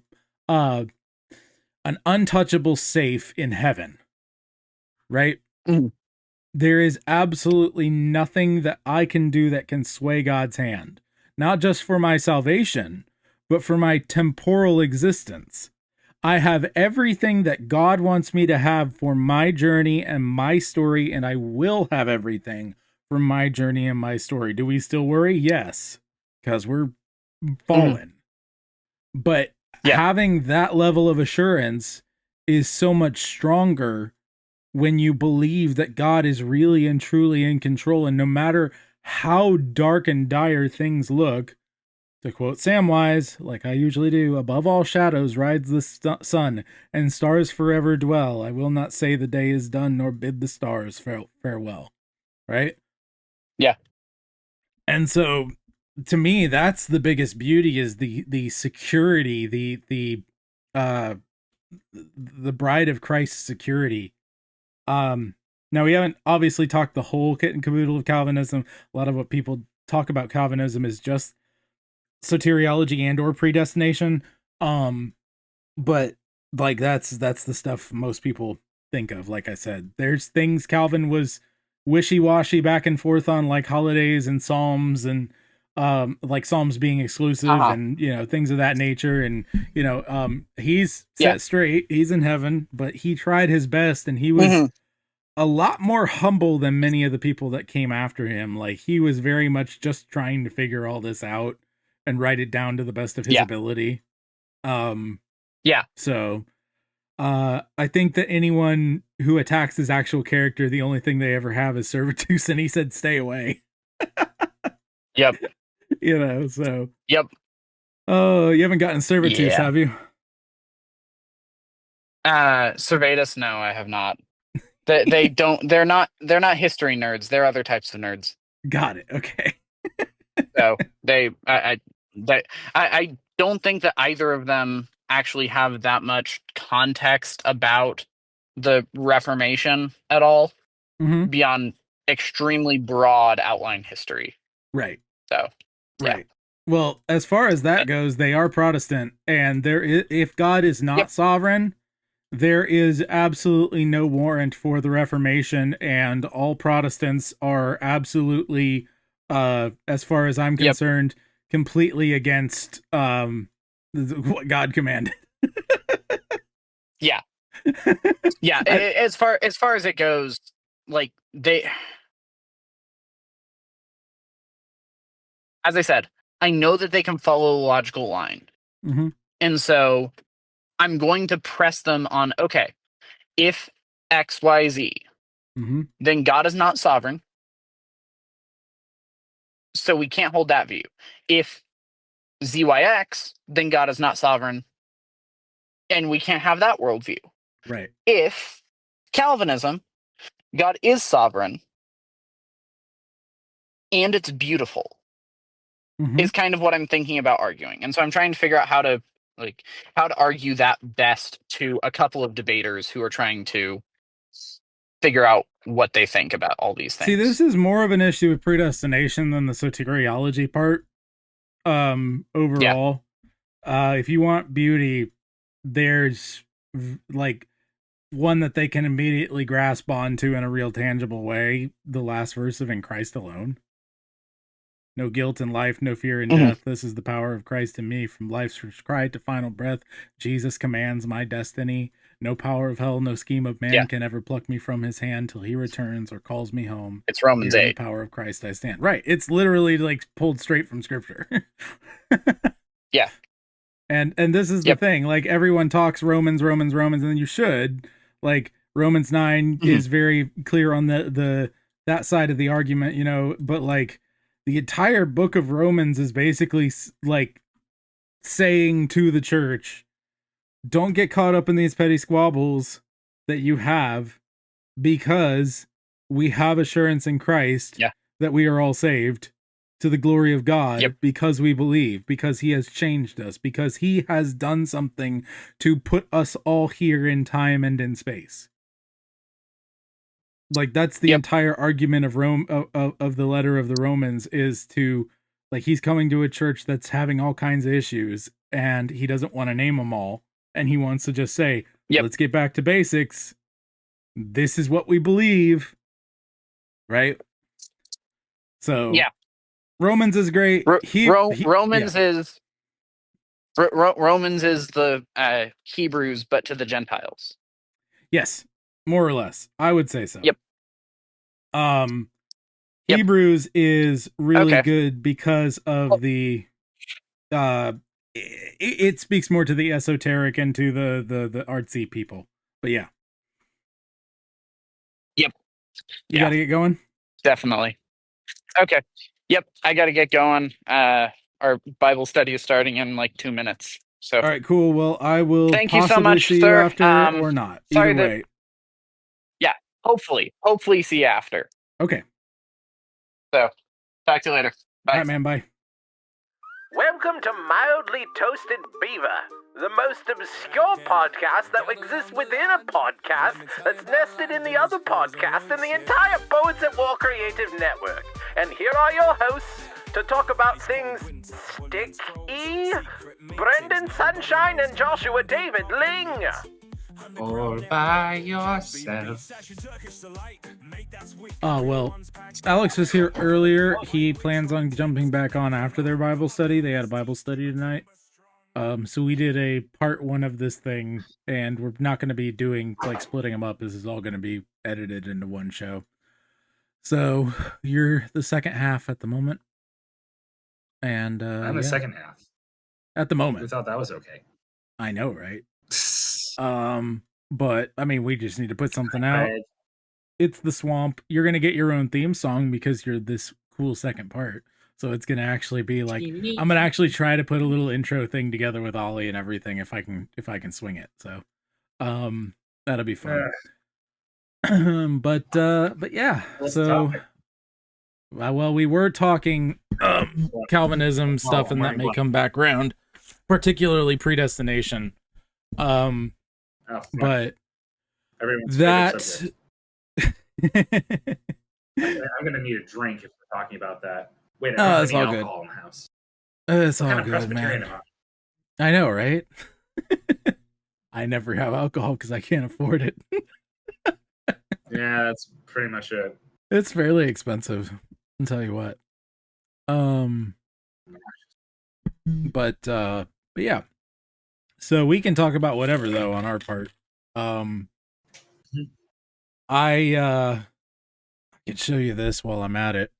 safe in heaven. Right? Mm. There is absolutely nothing that I can do that can sway God's hand. Not just for my salvation, but for my temporal existence. I have everything that God wants me to have for my journey and my story, and I will have everything for my journey and my story. Do we still worry? Yes, because we're fallen. But having that level of assurance is so much stronger when you believe that God is really and truly in control, and no matter how dark and dire things look, to quote Samwise, like I usually do, above all shadows rides the sun, and stars forever dwell. I will not say the day is done, nor bid the stars farewell. Right? Yeah. And so, to me, that's the biggest beauty, is the security, the bride of Christ's security. Now, we haven't obviously talked the whole kit and caboodle of Calvinism. A lot of what people talk about Calvinism is just soteriology and or predestination. But like that's the stuff most people think of. Like I said, there's things Calvin was wishy-washy back and forth on, like holidays and psalms and like Psalms being exclusive Uh-huh. and, things of that nature. And, he's Yeah. set straight. He's in heaven, but he tried his best, and he was hmm a lot more humble than many of the people that came after him. Like, he was very much just trying to figure all this out and write it down to the best of his Yeah. ability. Yeah. So I think that anyone who attacks his actual character, the only thing they ever have is servitude, and he said stay away. Yep. So Yep. oh, you haven't gotten servitude, Yeah. have you? Servetus, no, I have not. They don't. They're not history nerds. They're other types of nerds. Got it. Okay. So I don't think that either of them actually have that much context about the Reformation at all Mm-hmm. beyond extremely broad outline history. Right. So yeah. Right. Well, as far as that goes, they are Protestant, and if God is not Yep. sovereign, there is absolutely no warrant for the Reformation, and all Protestants are absolutely, as far as I'm Yep. concerned, completely against what God commanded. Yeah. Yeah. As far as it goes, like as I said, I know that they can follow a logical line. Mm-hmm. And so I'm going to press them on, okay, if XYZ, Mm-hmm. then God is not sovereign. So we can't hold that view. If ZYX, then God is not sovereign. And we can't have that worldview. Right. If Calvinism, God is sovereign and it's beautiful, Mm-hmm. is kind of what I'm thinking about arguing. And so I'm trying to figure out how to argue that best to a couple of debaters who are trying to figure out what they think about all these things. See, this is more of an issue with predestination than the soteriology part. Overall, if you want beauty, there's like one that they can immediately grasp onto in a real tangible way. The last verse of "In Christ alone." No guilt in life, no fear in death. This is the power of Christ in me. From life's first cry to final breath, Jesus commands my destiny. No power of hell, no scheme of man can ever pluck me from his hand till he returns or calls me home. It's Romans Here in 8. the power of Christ I stand. Right. It's literally like pulled straight from scripture. Yeah. And this is the thing. Like, everyone talks Romans, and then you should. Like, Romans 9 is very clear on the that side of the argument, but like the entire book of Romans is basically like saying to the church, don't get caught up in these petty squabbles that you have, because we have assurance in Christ that we are all saved to the glory of God, because we believe, because he has changed us, because he has done something to put us all here in time and in space. Like, that's the entire argument of of the letter of the Romans, is to, like, he's coming to a church that's having all kinds of issues, and he doesn't want to name them all, and he wants to just say, let's get back to basics. This is what we believe, right? So Romans is great. Romans is the Hebrews, but to the Gentiles. Yes, more or less, I would say so. Yep. Hebrews is really good because of the it speaks more to the esoteric and to the artsy people. But yeah. You gotta get going? Definitely. Okay. Yep, I gotta get going. Our Bible study is starting in like 2 minutes. So all right, cool. Well, I will thank you so much, see sir. you after or not. Either way. Hopefully see you after. Okay. So, talk to you later. Bye. All right, man. Bye. Welcome to Mildly Toasted Beaver, the most obscure podcast that exists within a podcast that's nested in the other podcasts in the entire Poets at War Creative Network. And here are your hosts to talk about things sticky, Brendan Sunshine and Joshua David Ling. All by yourself. Oh, well, Alex was here earlier. He plans on jumping back on after their Bible study. They had a Bible study tonight. So we did a part 1 of this thing, and we're not going to be doing, like, splitting them up. This is all going to be edited into one show. So you're the second half at the moment. And I'm the second half. At the We moment. thought that was okay. I know, right? But I mean, we just need to put something out. Right. It's the swamp. You're gonna get your own theme song because you're this cool second part. So it's gonna actually be like, I'm gonna actually try to put a little intro thing together with Ollie and everything if I can swing it. So that'll be fun. But yeah. What's so the well, we were talking Calvinism stuff, and that may come back around, particularly predestination. But everyone's that favorite I'm gonna need a drink if we're talking about that. Wait, I don't it's have all any good. alcohol in the house. It's What all kind of good, Presbyterian man. am I know, right? I never have alcohol because I can't afford it. Yeah, that's pretty much it. It's fairly expensive. I'll tell you what. But yeah. So we can talk about whatever though on our part. I can show you this while I'm at it.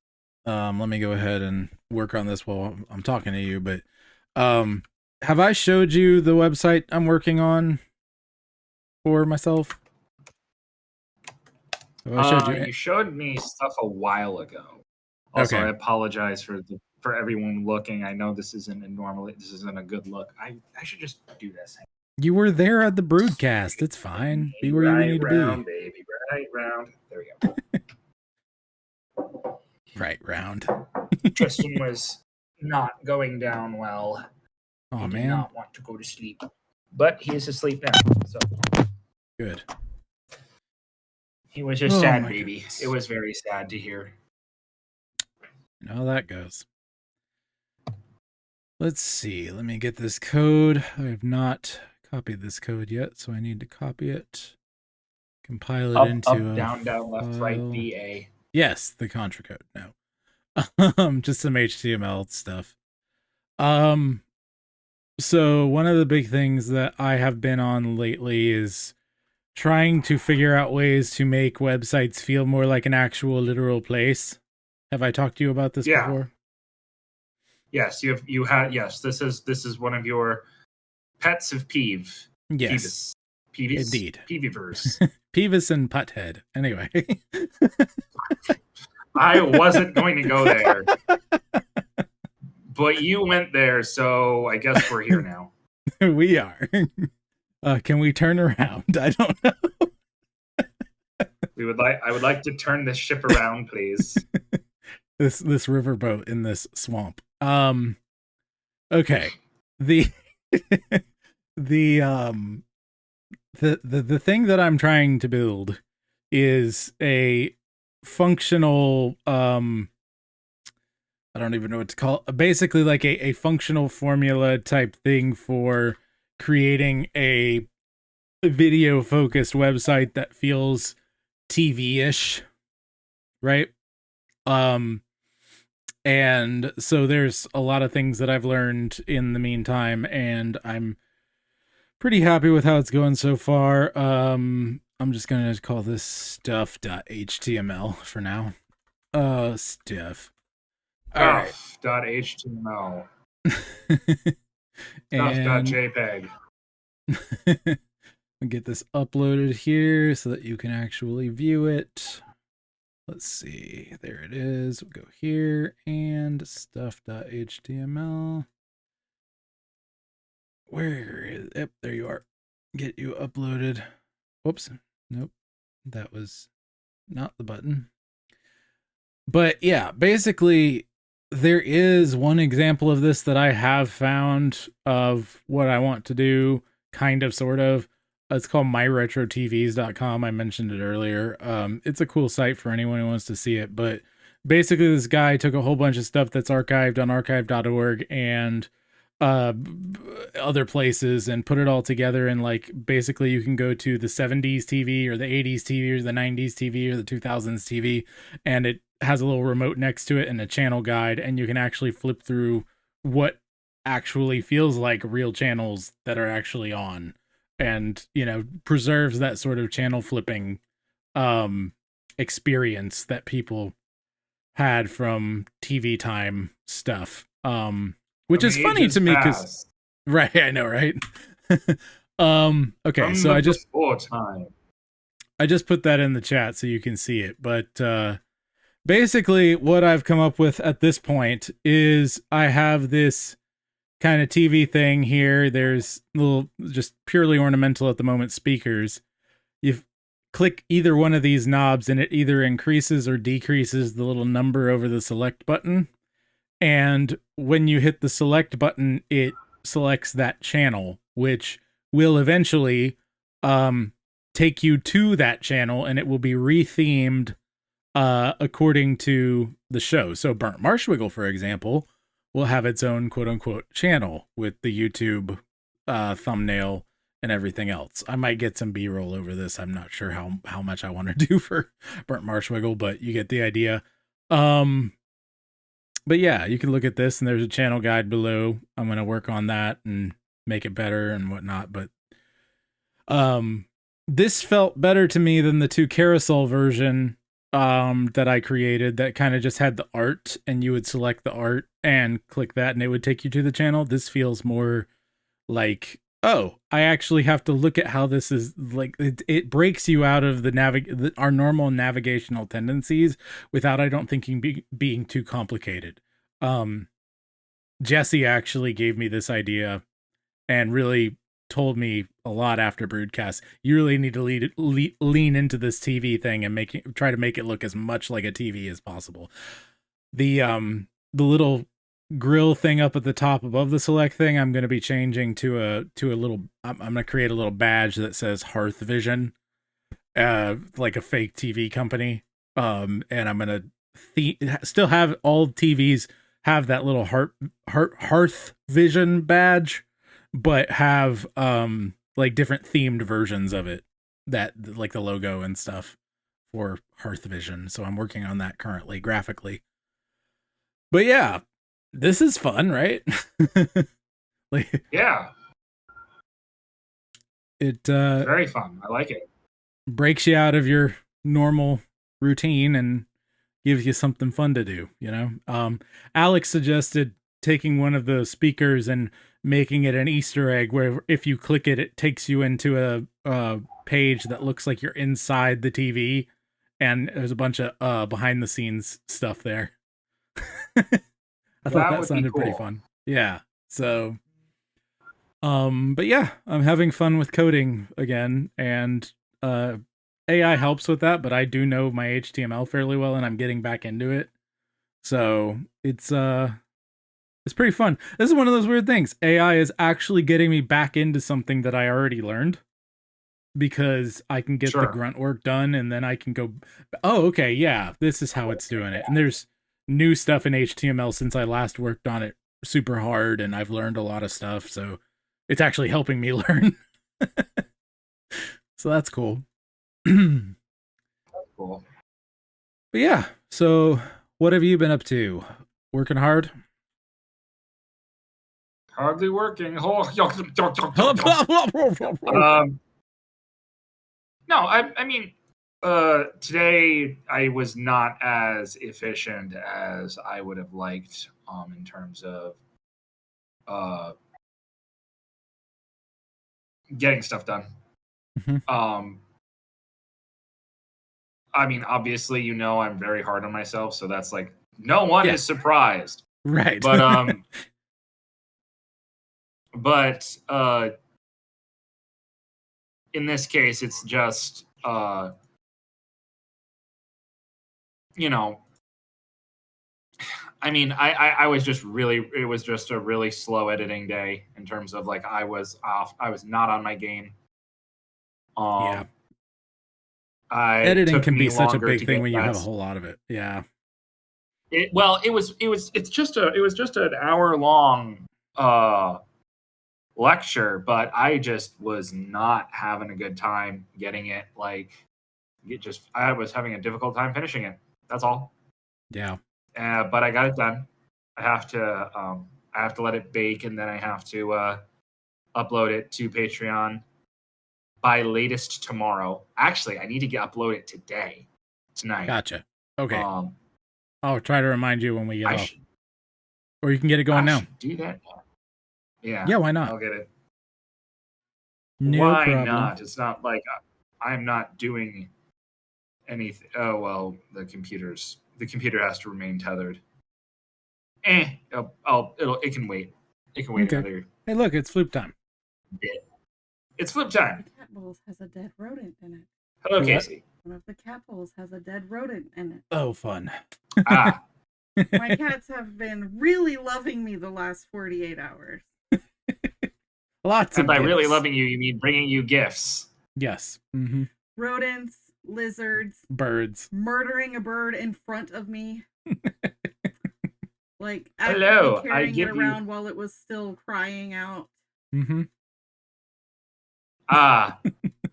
Let me go ahead and work on this while I'm talking to you, but have I showed you the website I'm working on for myself? Have I showed you? You showed me stuff a while ago. Also, Okay. I apologize for everyone looking. I know this isn't a good look. I should just do this. You were there at the broadcast. It's fine. Be where you need to round, be. baby, right round. There we go. Right round. Tristan was not going down well. Oh He did man. not want to go to sleep, but he is asleep now. So Good. he was just Oh, sad, my baby. goodness. It was very sad to hear. You know how that goes. Let's see. Let me get this code. I have not copied this code yet, so I need to copy it. Compile it Up, into up, down, down, left, right, file. BA. Yes, the contra code. No. Just some HTML stuff. So one of the big things that I have been on lately is trying to figure out ways to make websites feel more like an actual literal place. Have I talked to you about this before? Yes, yes. This is one of your pets of peeve. Yes. Peeves. Indeed. Peevivers. Peevis and Putthead. Anyway. I wasn't going to go there. But you went there, so I guess we're here now. We are. Can we turn around? I don't know. I would like to turn this ship around, please. This riverboat in this swamp. Okay. The the thing that I'm trying to build is a functional I don't even know what to call it. Basically like a functional formula type thing for creating a video focused website that feels TV-ish, right? And so there's a lot of things that I've learned in the meantime, and I'm pretty happy with how it's going so far. I'm just gonna call this stuff.html for now. Stuff. All right. Stuff.html. And Stuff.jpg. get this uploaded here so that you can actually view it. Let's see. There it is. We'll go here and stuff.html. Where is it? Yep, there you are. Get you uploaded. Whoops. Nope. That was not the button. But yeah, basically, there is one example of this that I have found of what I want to do, kind of, sort of. It's called myretrotvs.com. I mentioned it earlier. It's a cool site for anyone who wants to see it. But basically, this guy took a whole bunch of stuff that's archived on archive.org and other places and put it all together, and like basically you can go to the 70s TV or the 80s TV or the 90s TV or the 2000s TV, and it has a little remote next to it and a channel guide, and you can actually flip through what actually feels like real channels that are actually on, and preserves that sort of channel flipping experience that people had from TV time stuff. Which is funny to me because, right, I know, right? Okay, From so I just put that in the chat so you can see it. But basically, what I've come up with at this point is I have this kind of TV thing here. There's little, just purely ornamental at the moment, speakers. You click either one of these knobs, and it either increases or decreases the little number over the select button. And when you hit the select button, it selects that channel, which will eventually take you to that channel, and it will be rethemed according to the show. So Burnt Marshwiggle, for example, will have its own quote-unquote channel with the YouTube thumbnail and everything else. I might get some B-roll over this. I'm not sure how much I want to do for Burnt Marshwiggle, but you get the idea. But yeah, you can look at this, and there's a channel guide below. I'm going to work on that and make it better and whatnot. But this felt better to me than the 2 carousel version that I created that kind of just had the art, and you would select the art and click that, and it would take you to the channel. This feels more like, oh, I actually have to look at how this is, like, it breaks you out of our normal navigational tendencies without, I don't think, being too complicated. Jesse actually gave me this idea and really told me a lot after Broodcast. You really need to lean into this TV thing and try to make it look as much like a TV as possible. The little grill thing up at the top above the select thing, I'm going to be changing to a little, I'm going to create a little badge that says Hearth Vision, like a fake TV company. And I'm going to still have all TVs have that little Hearth Vision badge, but have like different themed versions of it, that like the logo and stuff for Hearth Vision. So I'm working on that currently graphically. But yeah, this is fun, right? Like, yeah, it very fun. I like it. Breaks you out of your normal routine and gives you something fun to do, Alex suggested taking one of the speakers and making it an Easter egg where if you click it, it takes you into a page that looks like you're inside the TV, and there's a bunch of behind the scenes stuff there. I thought that sounded pretty fun. Yeah. So, but yeah, I'm having fun with coding again, and AI helps with that, but I do know my HTML fairly well, and I'm getting back into it. So it's pretty fun. This is one of those weird things. AI is actually getting me back into something that I already learned, because I can get the grunt work done, and then I can go, oh, okay, yeah, this is how it's doing it. And there's new stuff in HTML since I last worked on it super hard, and I've learned a lot of stuff, so it's actually helping me learn. So that's cool. That's cool. But yeah, so what have you been up to? Working hard? Hardly working. No, I mean, today I was not as efficient as I would have liked in terms of getting stuff done. Mm-hmm. I mean, obviously, I'm very hard on myself, so that's like no one is surprised, right? But in this case, it's just I mean, I was just really, it was just a really slow editing day in terms of like I was not on my game. Yeah. Editing can be such a big thing when you have a whole lot of it. Yeah. It was just an hour long lecture, but I just was not having a good time getting it. Like, I was having a difficult time finishing it. That's all. Yeah. But I got it done. I have to let it bake, and then I have to upload it to Patreon by latest tomorrow. Actually, I need to upload it tonight. Gotcha. Okay. I'll try to remind you when we get off. Or you can get it I going now. should do that now. Yeah. Yeah, why not? I'll get it. No Why problem. not? It's not like I'm not doing anything. Oh well, the computer has to remain tethered. It can wait. It can wait Okay. another Hey, look, it's flip time. bit. It's flip time. The cat bowls has a dead rodent in it. Hello, What? Casey. One of the cat bowls has a dead rodent in it. Oh, fun. Ah, My cats have been really loving me the last 48 hours. Lots and of by really gifts. loving you mean bringing you gifts. Yes. Mm-hmm. Rodents, lizards, Birds. murdering a bird in front of me. Like, Hello, actively I carrying give it you- around while it was still crying out. Mm-hmm. Ah,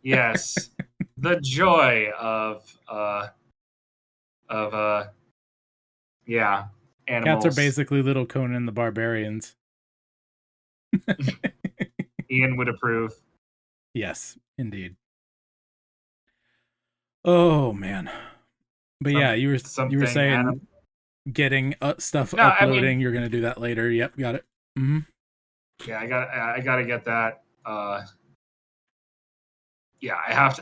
yes, the joy of yeah, animals. Cats are basically little Conan the Barbarians. Ian would approve. Yes, indeed. Oh man. But yeah, you were Something, saying Adam. getting stuff No, I mean- uploading. You're gonna do that later. Yep, got it. Mm-hmm. Yeah, I gotta get that. Yeah, I have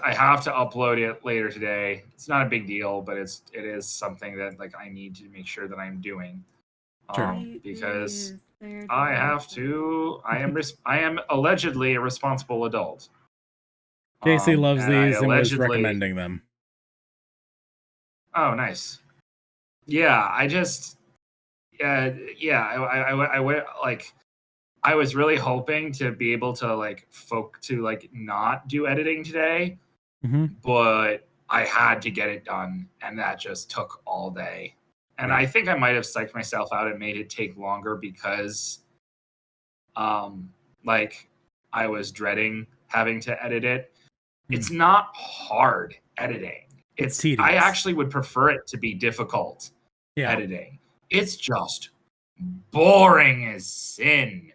to upload it later today. It's not a big deal, but it is something that like I need to make sure that I'm doing. Sure. Because Is there I to have to. I am allegedly a responsible adult. Casey loves and I these and was allegedly- recommending them. Oh, nice. Yeah, I just, I like, I was really hoping to be able to like not do editing today, Mm-hmm. but I had to get it done, and that just took all day. And Right. I think I might have psyched myself out and made it take longer because, like, I was dreading having to edit it. It's not hard editing. It's tedious. I actually would prefer it to be difficult Yeah. editing. It's just boring as sin.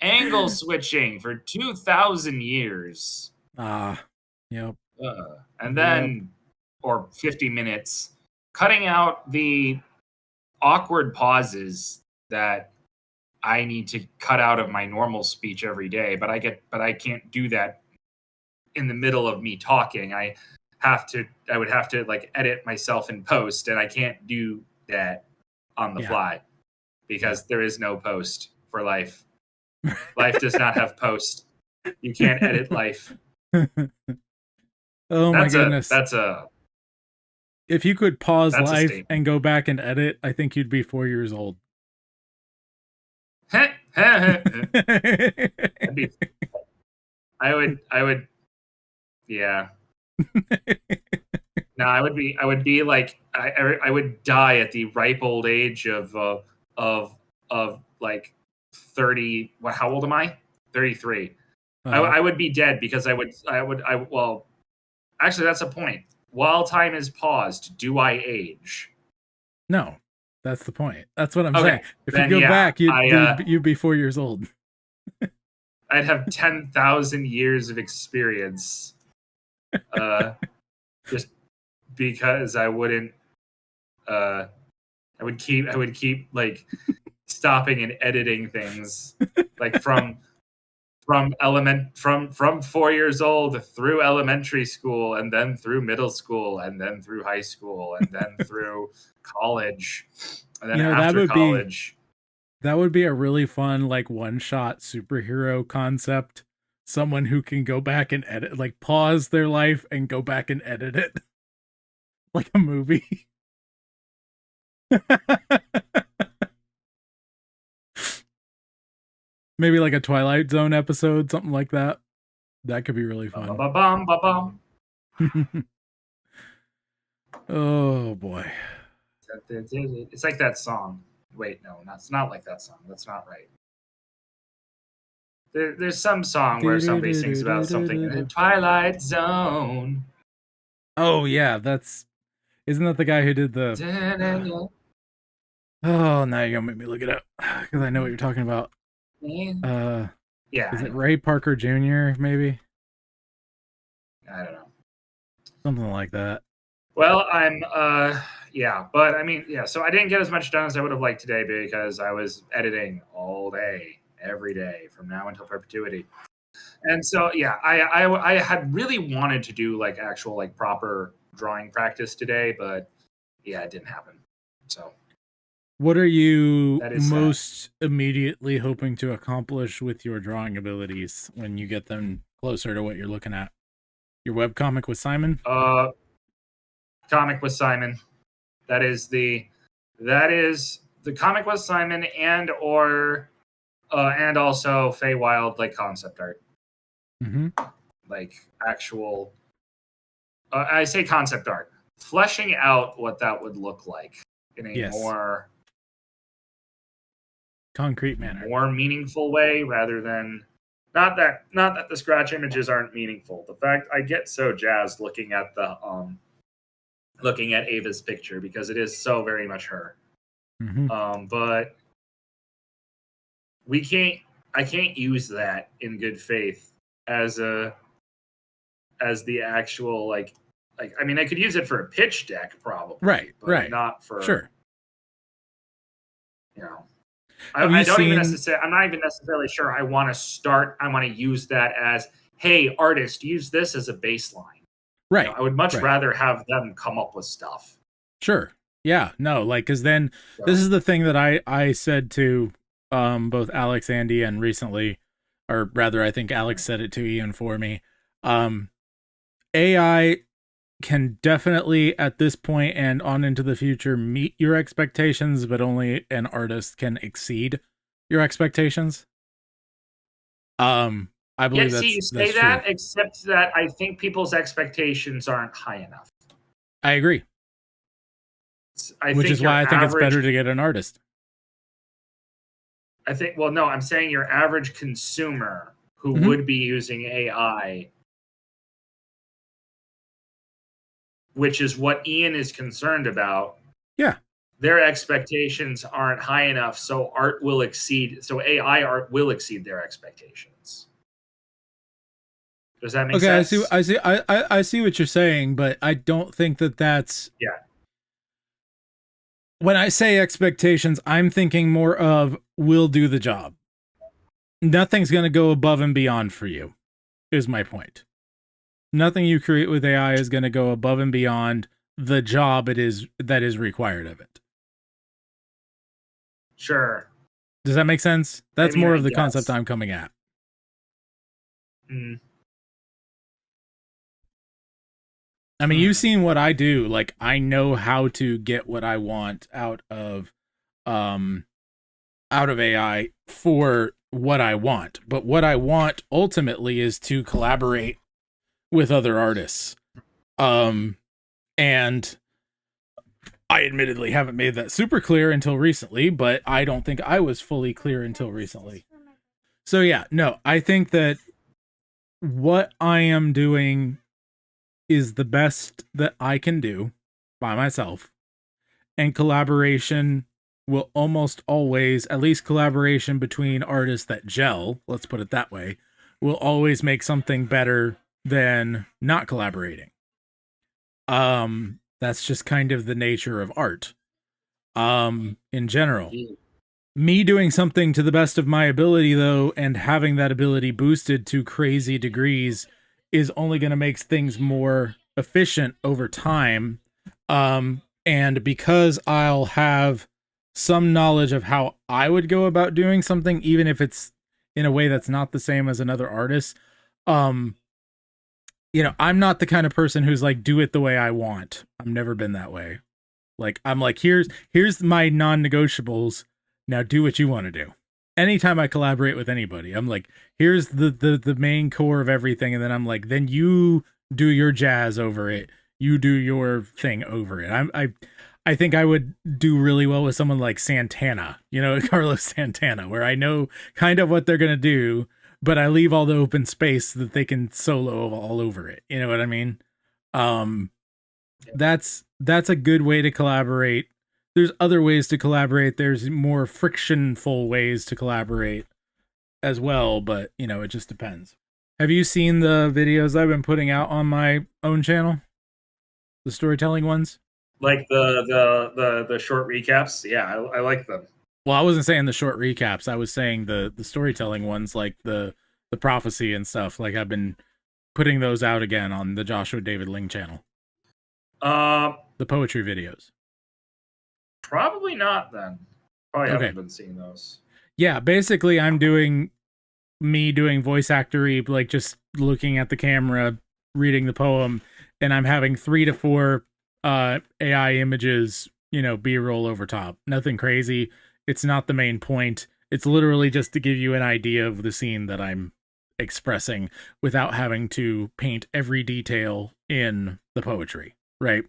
Angle switching for 2,000 years. Yep. And then, or 50 minutes, cutting out the awkward pauses that I need to cut out of my normal speech every day, but I can't do that in the middle of me talking. I would have to like edit myself in post, and I can't do that on the fly because there is no post for life. Life does not have post. You can't edit life. Oh my goodness. That's a if you could pause that's a life statement. and go back and edit, I think you'd be 4 years old. That'd be- I would yeah. No, I would be like I would die at the ripe old age of like 30. How old am I? 33. I would be dead because well, actually that's a point. While time is paused, do I age? No, that's the point. That's what I'm Okay, saying. If then you go yeah, back, you'd be 4 years old. I'd have 10,000 years of experience. Just because I wouldn't I would keep like stopping and editing things like from 4 years old through elementary school, and then through middle school, and then through high school, and then through college, and then after college. That would be a really fun, like, one-shot superhero concept. Someone who can go back and edit, like, pause their life and go back and edit it. Like a movie. Maybe like a Twilight Zone episode, something like that. That could be really fun. Ba-bum, ba-bum. Oh, boy. It's like that song. Wait, no, that's not like that song. That's not right. There's some song where somebody sings about something in the Twilight Zone. Oh yeah, isn't that the guy who did the? Oh, now you're gonna make me look it up because I know what you're talking about. Yeah. Is it Ray Parker Jr. maybe? I don't know. Something like that. Well, but I mean, yeah, so I didn't get as much done as I would have liked today because I was editing all day, every day, from now until perpetuity. And so, yeah, I had really wanted to do like actual like proper drawing practice today, but yeah, it didn't happen. So what are you that is most immediately hoping to accomplish with your drawing abilities when you get them closer to what you're looking at? Your webcomic with Simon? Comic with Simon. That is the comic with Simon and also Feywild like concept art. Mm-hmm. Like actual I say concept art. Fleshing out what that would look like in a more concrete manner. More meaningful way rather than not that the scratch images aren't meaningful. The fact I get so jazzed looking at Ava's picture because it is so very much her. Mm-hmm. But I can't use that in good faith as the actual like I mean I could use it for a pitch deck probably. Right. But right. Not for sure. You know. I'm not even necessarily sure I want to use that as, hey, artist, use this as a baseline. Right. I would much rather have them come up with stuff. Sure. Yeah. No, like, because then this is the thing that I said to both Alex, Andy, and recently, or rather, I think Alex said it to Ian for me. AI can definitely, at this point and on into the future, meet your expectations, but only an artist can exceed your expectations. I believe that's you say that, true. Except that I think people's expectations aren't high enough. I agree. Which is why I think it's better to get an artist. I'm saying your average consumer who would be using AI, which is what Ian is concerned about. Yeah. Their expectations aren't high enough, so AI art will exceed their expectations. Does that make sense? I see what you're saying, but I don't think that's... Yeah. When I say expectations, I'm thinking more of will do the job. Nothing's going to go above and beyond for you, is my point. Nothing you create with AI is going to go above and beyond the job that is required of it. Sure. Does that make sense? That's more of the concept I'm coming at. I mean, you've seen what I do. Like, I know how to get what I want out of AI for what I want. But what I want ultimately is to collaborate with other artists. And I admittedly haven't made that super clear until recently, but I don't think I was fully clear until recently. So yeah, no, I think that what I am doing is the best that I can do by myself. And collaboration will almost always, at least collaboration between artists that gel, let's put it that way, will always make something better than not collaborating. That's just kind of the nature of art. In general. Me doing something to the best of my ability, though, and having that ability boosted to crazy degrees is only going to make things more efficient over time. And because I'll have some knowledge of how I would go about doing something, even if it's in a way that's not the same as another artist, I'm not the kind of person who's like, do it the way I want. I've never been that way. Like, I'm like, here's my non-negotiables. Now do what you want to do. Anytime I collaborate with anybody, I'm like, here's the main core of everything. And then I'm like, then you do your jazz over it. You do your thing over it. I think I would do really well with someone like Santana, Carlos Santana, where I know kind of what they're going to do, but I leave all the open space so that they can solo all over it. You know what I mean? Um, that's a good way to collaborate. There's other ways to collaborate. There's more frictionful ways to collaborate as well, but it just depends. Have you seen the videos I've been putting out on my own channel? The storytelling ones? Like the short recaps? Yeah, I like them. Well, I wasn't saying the short recaps. I was saying the storytelling ones, like the prophecy and stuff. Like I've been putting those out again on the Joshua David Ling channel. The poetry videos. Probably not then. Probably Okay. haven't been seeing those. Yeah, basically I'm doing voice actory, like just looking at the camera, reading the poem, and I'm having 3 to 4 AI images, B-roll over top. Nothing crazy. It's not the main point. It's literally just to give you an idea of the scene that I'm expressing without having to paint every detail in the poetry, right?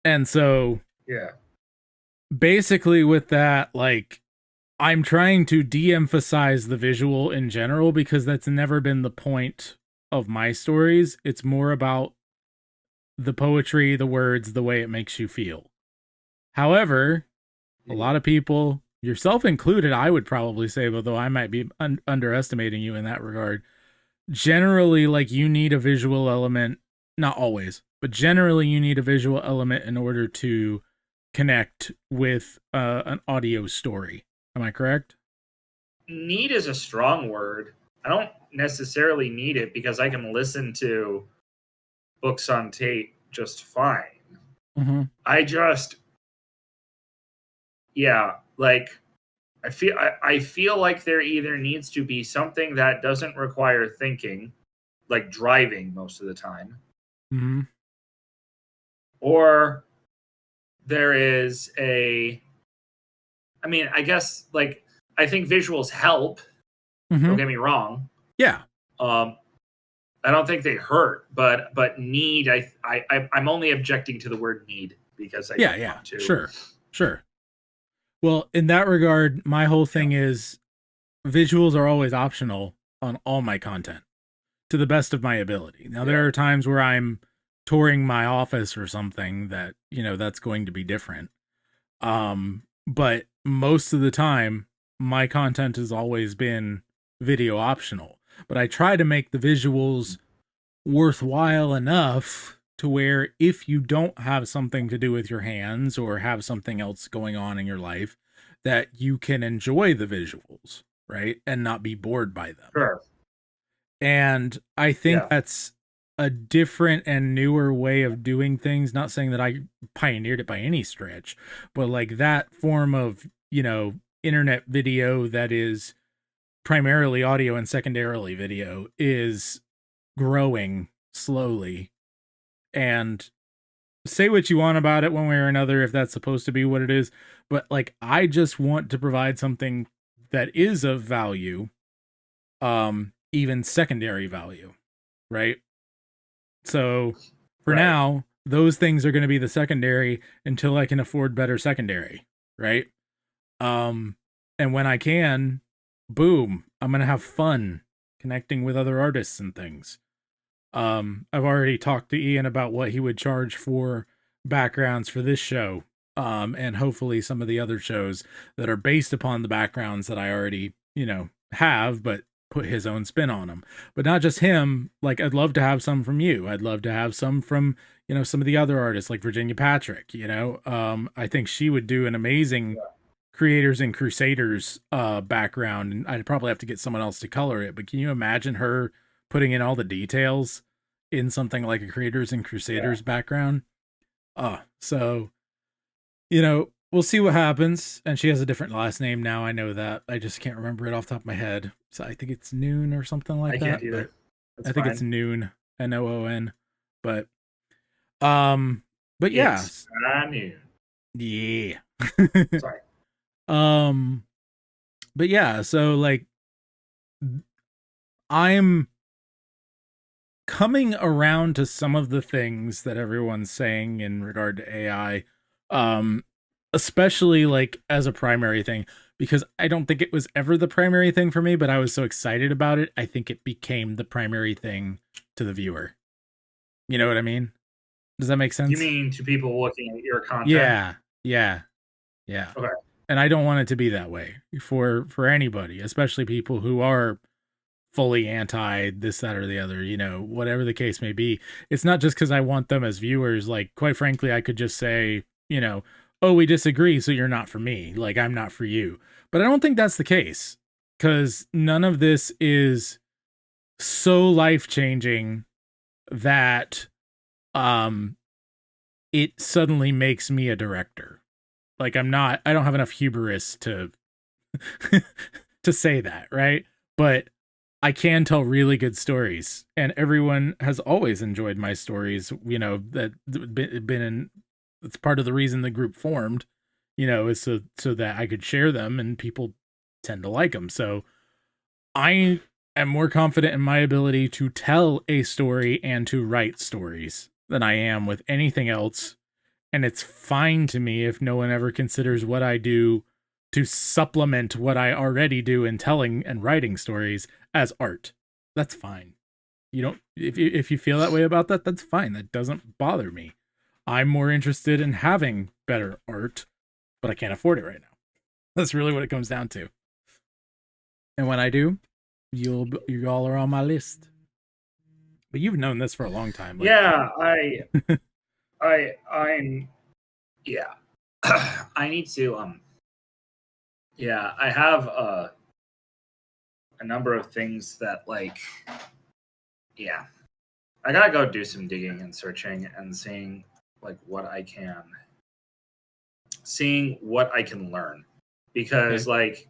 And so Yeah. basically with that, like, I'm trying to de-emphasize the visual in general because that's never been the point of my stories. It's more about the poetry, the words, the way it makes you feel. However, a lot of people, yourself included, I would probably say, although I might be underestimating you in that regard, generally, like, you need a visual element, not always, but generally you need a visual element in order to connect with an audio story. Am I correct? Need is a strong word. I don't necessarily need it because I can listen to books on tape just fine. Mm-hmm. Like I feel like there either needs to be something that doesn't require thinking, like driving most of the time, Mm-hmm. or there is I guess, like, I think visuals help. Mm-hmm. Don't get me wrong. Yeah. I don't think they hurt, but need. I'm only objecting to the word need because I don't want to. Sure. Well, in that regard, my whole thing is visuals are always optional on all my content to the best of my ability. Now, there are times where I'm touring my office or something that, that's going to be different. But most of the time, my content has always been video optional. But I try to make the visuals worthwhile enough to where if you don't have something to do with your hands or have something else going on in your life, that you can enjoy the visuals, right? And not be bored by them. Sure. And I think that's a different and newer way of doing things. Not saying that I pioneered it by any stretch, but like that form of, internet video that is primarily audio and secondarily video is growing slowly. And say what you want about it one way or another, if that's supposed to be what it is, but like I just want to provide something that is of value, even secondary value, right? So for now, those things are going to be the secondary until I can afford better secondary, right? And when I can, boom, I'm going to have fun connecting with other artists and things. I've already talked to Ian about what he would charge for backgrounds for this show, and hopefully some of the other shows that are based upon the backgrounds that I already, have, but put his own spin on them. But not just him. Like, I'd love to have some from you. I'd love to have some from, some of the other artists like Virginia Patrick. I think she would do an amazing Creators and Crusaders background, and I'd probably have to get someone else to color it. But can you imagine her putting in all the details in something like a Creators and Crusaders background? So, we'll see what happens. And she has a different last name now. I know that. I just can't remember it off the top of my head. So I think it's Noon or something like that. Can't either. I think it's Noon, Noon. But yeah. It's Noon. Yeah. Sorry. But yeah, so like I'm coming around to some of the things that everyone's saying in regard to AI, especially like as a primary thing, because I don't think it was ever the primary thing for me, but I was so excited about it. I think it became the primary thing to the viewer. You know what I mean? Does that make sense? You mean to people looking at your content? Yeah. Okay. And I don't want it to be that way for anybody, especially people who are fully anti this, that, or the other, you know, whatever the case may be. It's not just because I want them as viewers. Like, quite frankly, I could just say, you know, oh, we disagree, so you're not for me. Like, I'm not for you. But I don't think that's the case, because none of this is so life-changing that it suddenly makes me a director. Like, I don't have enough hubris to to say that, right? But I can tell really good stories, and everyone has always enjoyed my stories. You know, that been in. It's part of the reason the group formed. You know, is so that I could share them, and people tend to like them. So I am more confident in my ability to tell a story and to write stories than I am with anything else. And it's fine to me if no one ever considers what I do to supplement what I already do in telling and writing stories as art. That's fine. You don't, if you feel that way about that, that's fine. That doesn't bother me. I'm more interested in having better art, but I can't afford it right now. That's really what it comes down to. And when I do, you all are on my list. But you've known this for a long time. Like, yeah, I'm yeah. I need to yeah, I have a number of things that, like, yeah, I gotta go do some digging and searching and seeing like what I can learn, because like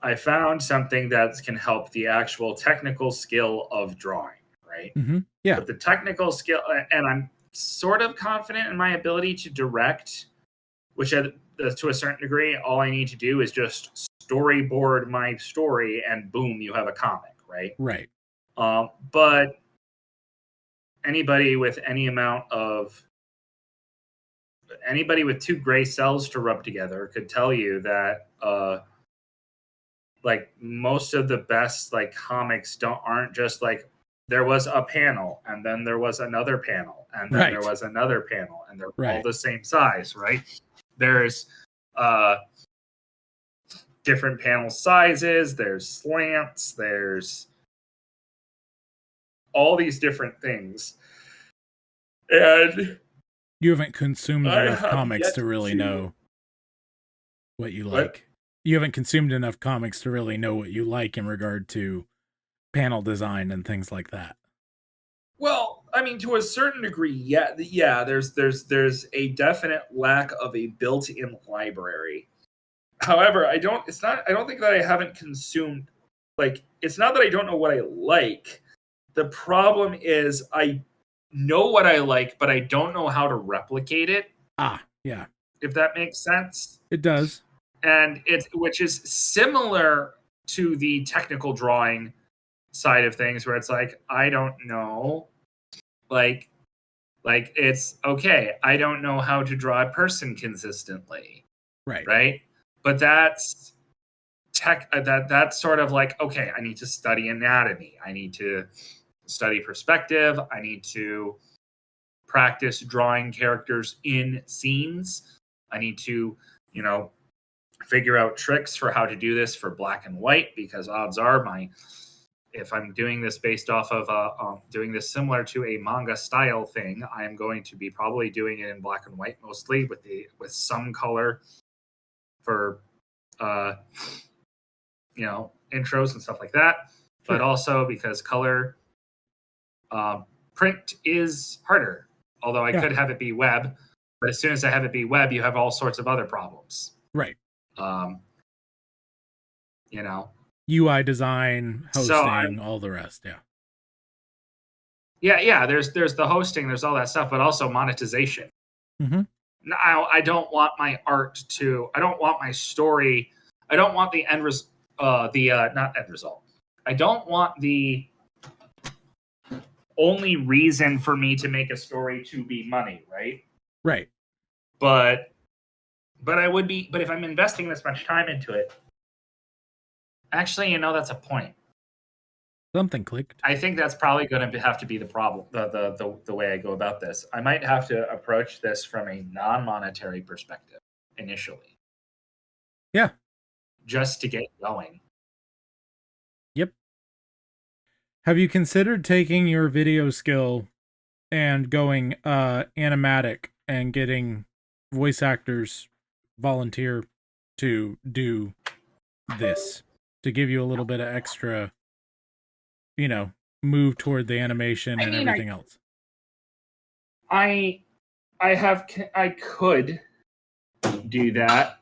I found something that can help the actual technical skill of drawing, right? Mm-hmm. Yeah. But the technical skill, and I'm sort of confident in my ability to direct, which to a certain degree, all I need to do is just storyboard my story and boom, you have a comic, right? Right. But anybody with anybody with two gray cells to rub together could tell you that like most of the best like comics aren't just like there was a panel and then there was another panel and then there was another panel and they're all the same size, right? There's different panel sizes, there's slants, there's all these different things. And you haven't consumed enough comics to really know what you like. You haven't consumed enough comics to really know what you like in regard to panel design and things like that. Well, I mean, to a certain degree, yeah. There's a definite lack of a built-in library. However, I don't think that I haven't consumed. Like, it's not that I don't know what I like. The problem is I know what I like, but I don't know how to replicate it. Yeah. If that makes sense. It does. And which is similar to the technical drawing side of things, where it's like, I don't know. Like it's okay. I don't know how to draw a person consistently. Right. But that's that's sort of like, okay, I need to study anatomy. I need to study perspective. I need to practice drawing characters in scenes. I need to, figure out tricks for how to do this for black and white, because odds are if I'm doing this based off of doing this similar to a manga style thing, I am going to be probably doing it in black and white mostly, with some color for intros and stuff like that. Sure. But also because color print is harder. Although I could have it be web, but as soon as I have it be web, you have all sorts of other problems. Right. UI design, hosting, all the rest. Yeah. There's the hosting, there's all that stuff, but also monetization. Mm-hmm. Now, I don't want my art I don't want my story. I don't want the end not end result. I don't want the only reason for me to make a story to be money, right? Right. But if I'm investing this much time into it, actually, that's a point. Something clicked. I think that's probably going to have to be the problem, the way I go about this. I might have to approach this from a non-monetary perspective initially. Yeah. Just to get going. Yep. Have you considered taking your video skill and going animatic and getting voice actors volunteer to do this to give you a little bit of extra, move toward the animation and everything else? I could do that.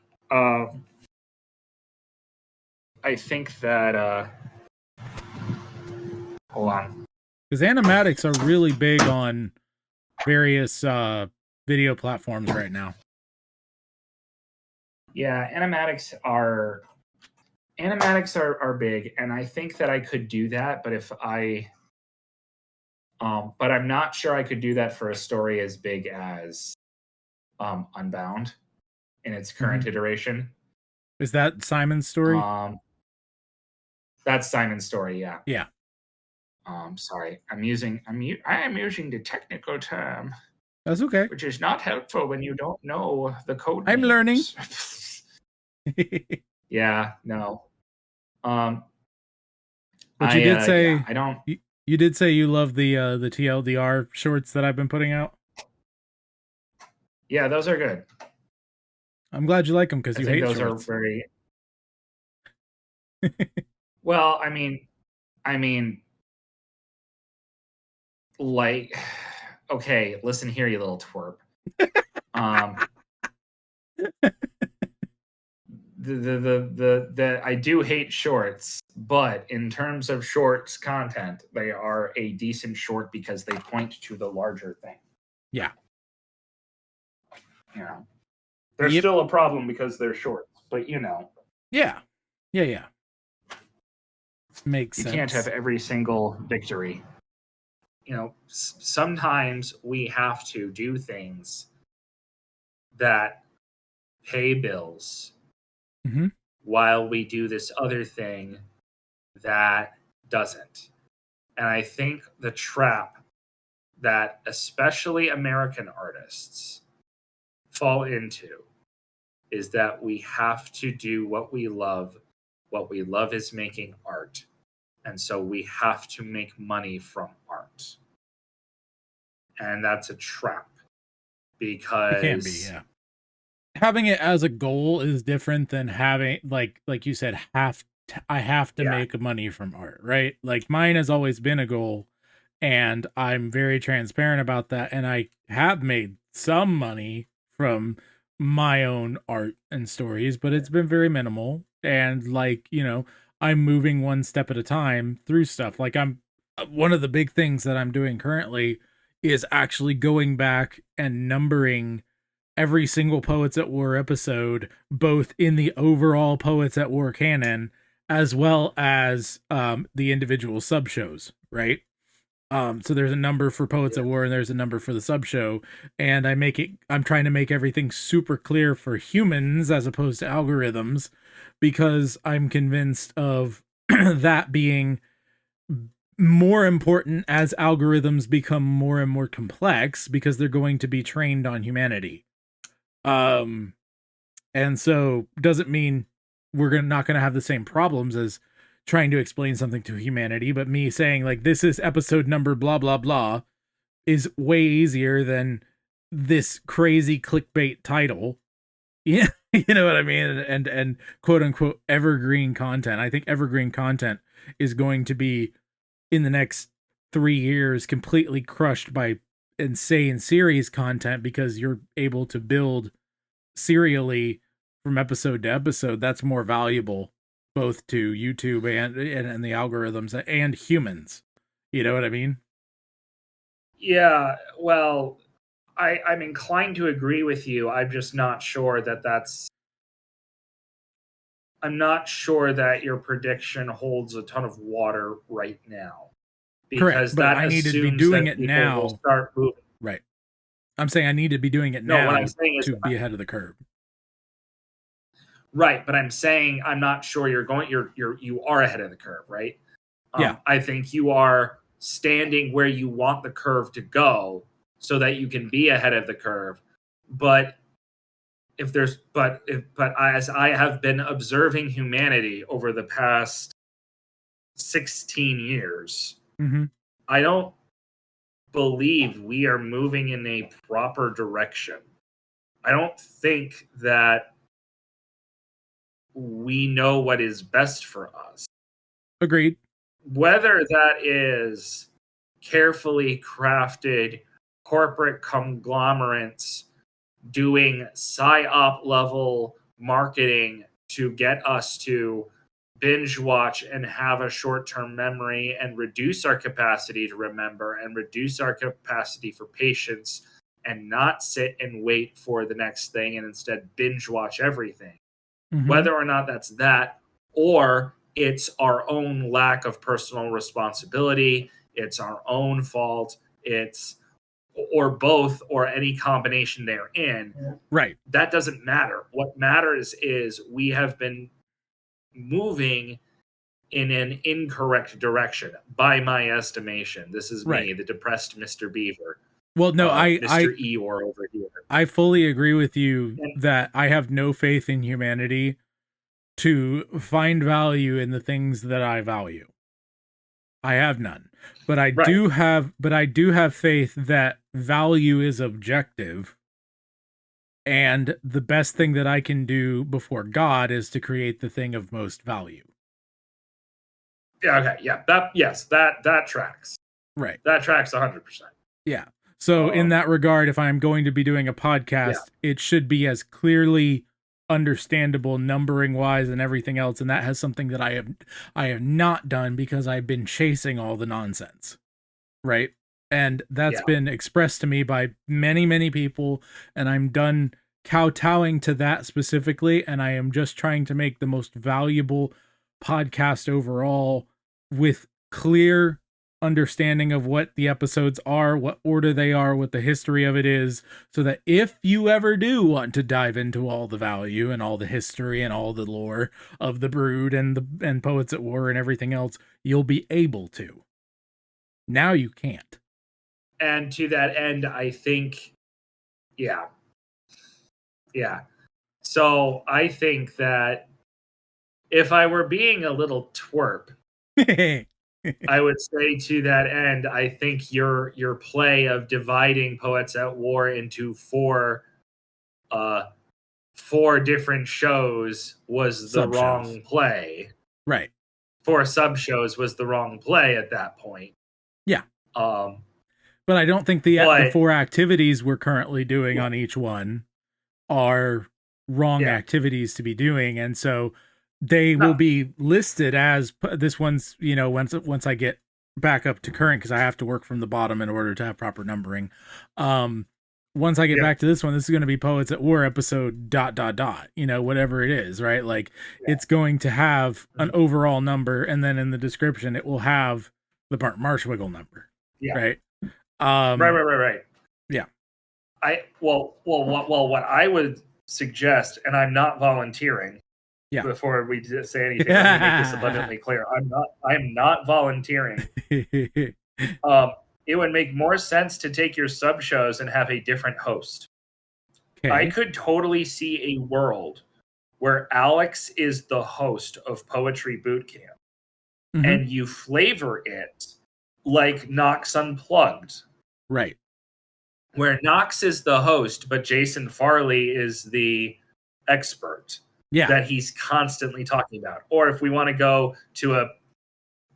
I think that hold on. Because animatics are really big on various video platforms right now. Yeah, animatics are big, and I think that I could do that, but but I'm not sure I could do that for a story as big as Unbound in its current iteration. Is that Simon's story? That's Simon's story, yeah. Yeah. Sorry, I am using the technical term. That's okay. Which is not helpful when you don't know the code. I'm learning. Yeah, no. But you did say I don't. You did say you love the TLDR shorts that I've been putting out. Yeah, those are good. I'm glad you like them because you hate those shorts. Are very. Well, I mean, like, okay, listen here, you little twerp. I do hate shorts, but in terms of shorts content, they are a decent short because they point to the larger thing. Yeah. They're still a problem because they're shorts, but Yeah. Makes sense. You can't have every single victory. Sometimes we have to do things that pay bills while we do this other thing that doesn't. And I think the trap that especially American artists fall into is that we have to do what we love. What we love is making art. And so we have to make money from art. And that's a trap because it can be, yeah. Having it as a goal is different than having, like you said, I have to make money from art, right? Like mine has always been a goal, and I'm very transparent about that. And I have made some money from my own art and stories, but it's been very minimal. And I'm moving one step at a time through stuff. Like one of the big things that I'm doing currently is actually going back and numbering every single Poets at War episode, both in the overall Poets at War canon, as well as the individual sub shows, right? So there's a number for Poets at War and there's a number for the sub show, and I'm trying to make everything super clear for humans as opposed to algorithms, because I'm convinced of that being more important as algorithms become more and more complex, because they're going to be trained on humanity. And so doesn't mean we're not going to have the same problems as trying to explain something to humanity, but me saying like, this is episode number blah, blah, blah is way easier than this crazy clickbait title. Yeah. You know what I mean? And quote unquote evergreen content. I think evergreen content is going to be in the next 3 years completely crushed by insane series content, because you're able to build serially from episode to episode. That's more valuable both to YouTube and the algorithms and humans. You know what I mean? Yeah, well, I'm inclined to agree with you. I'm just not sure I'm not sure that your prediction holds a ton of water right now. because but that I need to be assumes doing that it people now. will start moving. Right. I'm saying I need to be doing it No, what now I'm saying is to be ahead of the curve. right, but I'm saying I'm not sure you are ahead of the curve, right? Yeah. I think you are standing where you want the curve to go so that you can be ahead of the curve. But as I have been observing humanity over the past 16 years, Mm-hmm. I don't believe we are moving in a proper direction. I don't think that we know what is best for us. Agreed. Whether that is carefully crafted corporate conglomerates doing psyop level marketing to get us to binge watch and have a short-term memory and reduce our capacity to remember and reduce our capacity for patience and not sit and wait for the next thing and instead binge watch everything. Mm-hmm. Whether or not that's that, or it's our own lack of personal responsibility, it's our own fault, it's or both, or any combination therein. Right. That doesn't matter. What matters is we have been moving in an incorrect direction, by my estimation. This is me, Right. the depressed Mr. Beaver. Well, no, Mr. Eeyore over here. I fully agree with you And- that I have no faith in humanity to find value in the things that I value. I have none. But I Right. do have faith that value is objective. And the best thing that I can do before God is to create the thing of most value. Yeah, okay, yeah. That tracks. Right. That tracks 100%. Yeah. So in that regard, if I'm going to be doing a podcast, it should be as clearly understandable numbering wise and everything else. And that has something that I have not done because I've been chasing all the nonsense. Right. And that's been expressed to me by many, many people. And I'm done kowtowing to that specifically. And I am just trying to make the most valuable podcast overall with clear understanding of what the episodes are, what order they are, what the history of it is, so that if you ever do want to dive into all the value and all the history and all the lore of the Brood and Poets at War and everything else, you'll be able to. Now you can't. And to that end, I think, yeah. So I think that if I were being a little twerp, I would say to that end, I think your play of dividing Poets at War into four different shows was the wrong play. Right. 4 sub-shows was the wrong play at that point. Yeah. But I don't think the 4 activities we're currently doing on each one are wrong activities to be doing, and so they will be listed as this one's, once I get back up to current, because I have to work from the bottom in order to have proper numbering. Once I get back to this one, this is going to be Poets at War episode ... whatever it is, right? Like it's going to have an overall number, and then in the description it will have the Marshwiggle number. Yeah. Right. Right. Yeah. What I would suggest, and I'm not volunteering. Yeah. Before we say anything, let me make this abundantly clear. I'm not volunteering. It would make more sense to take your sub shows and have a different host. Okay. I could totally see a world where Alex is the host of Poetry Bootcamp, and you flavor it like Knox Unplugged. Right. Where Knox is the host, but Jason Farley is the expert that he's constantly talking about. Or if we want to go to a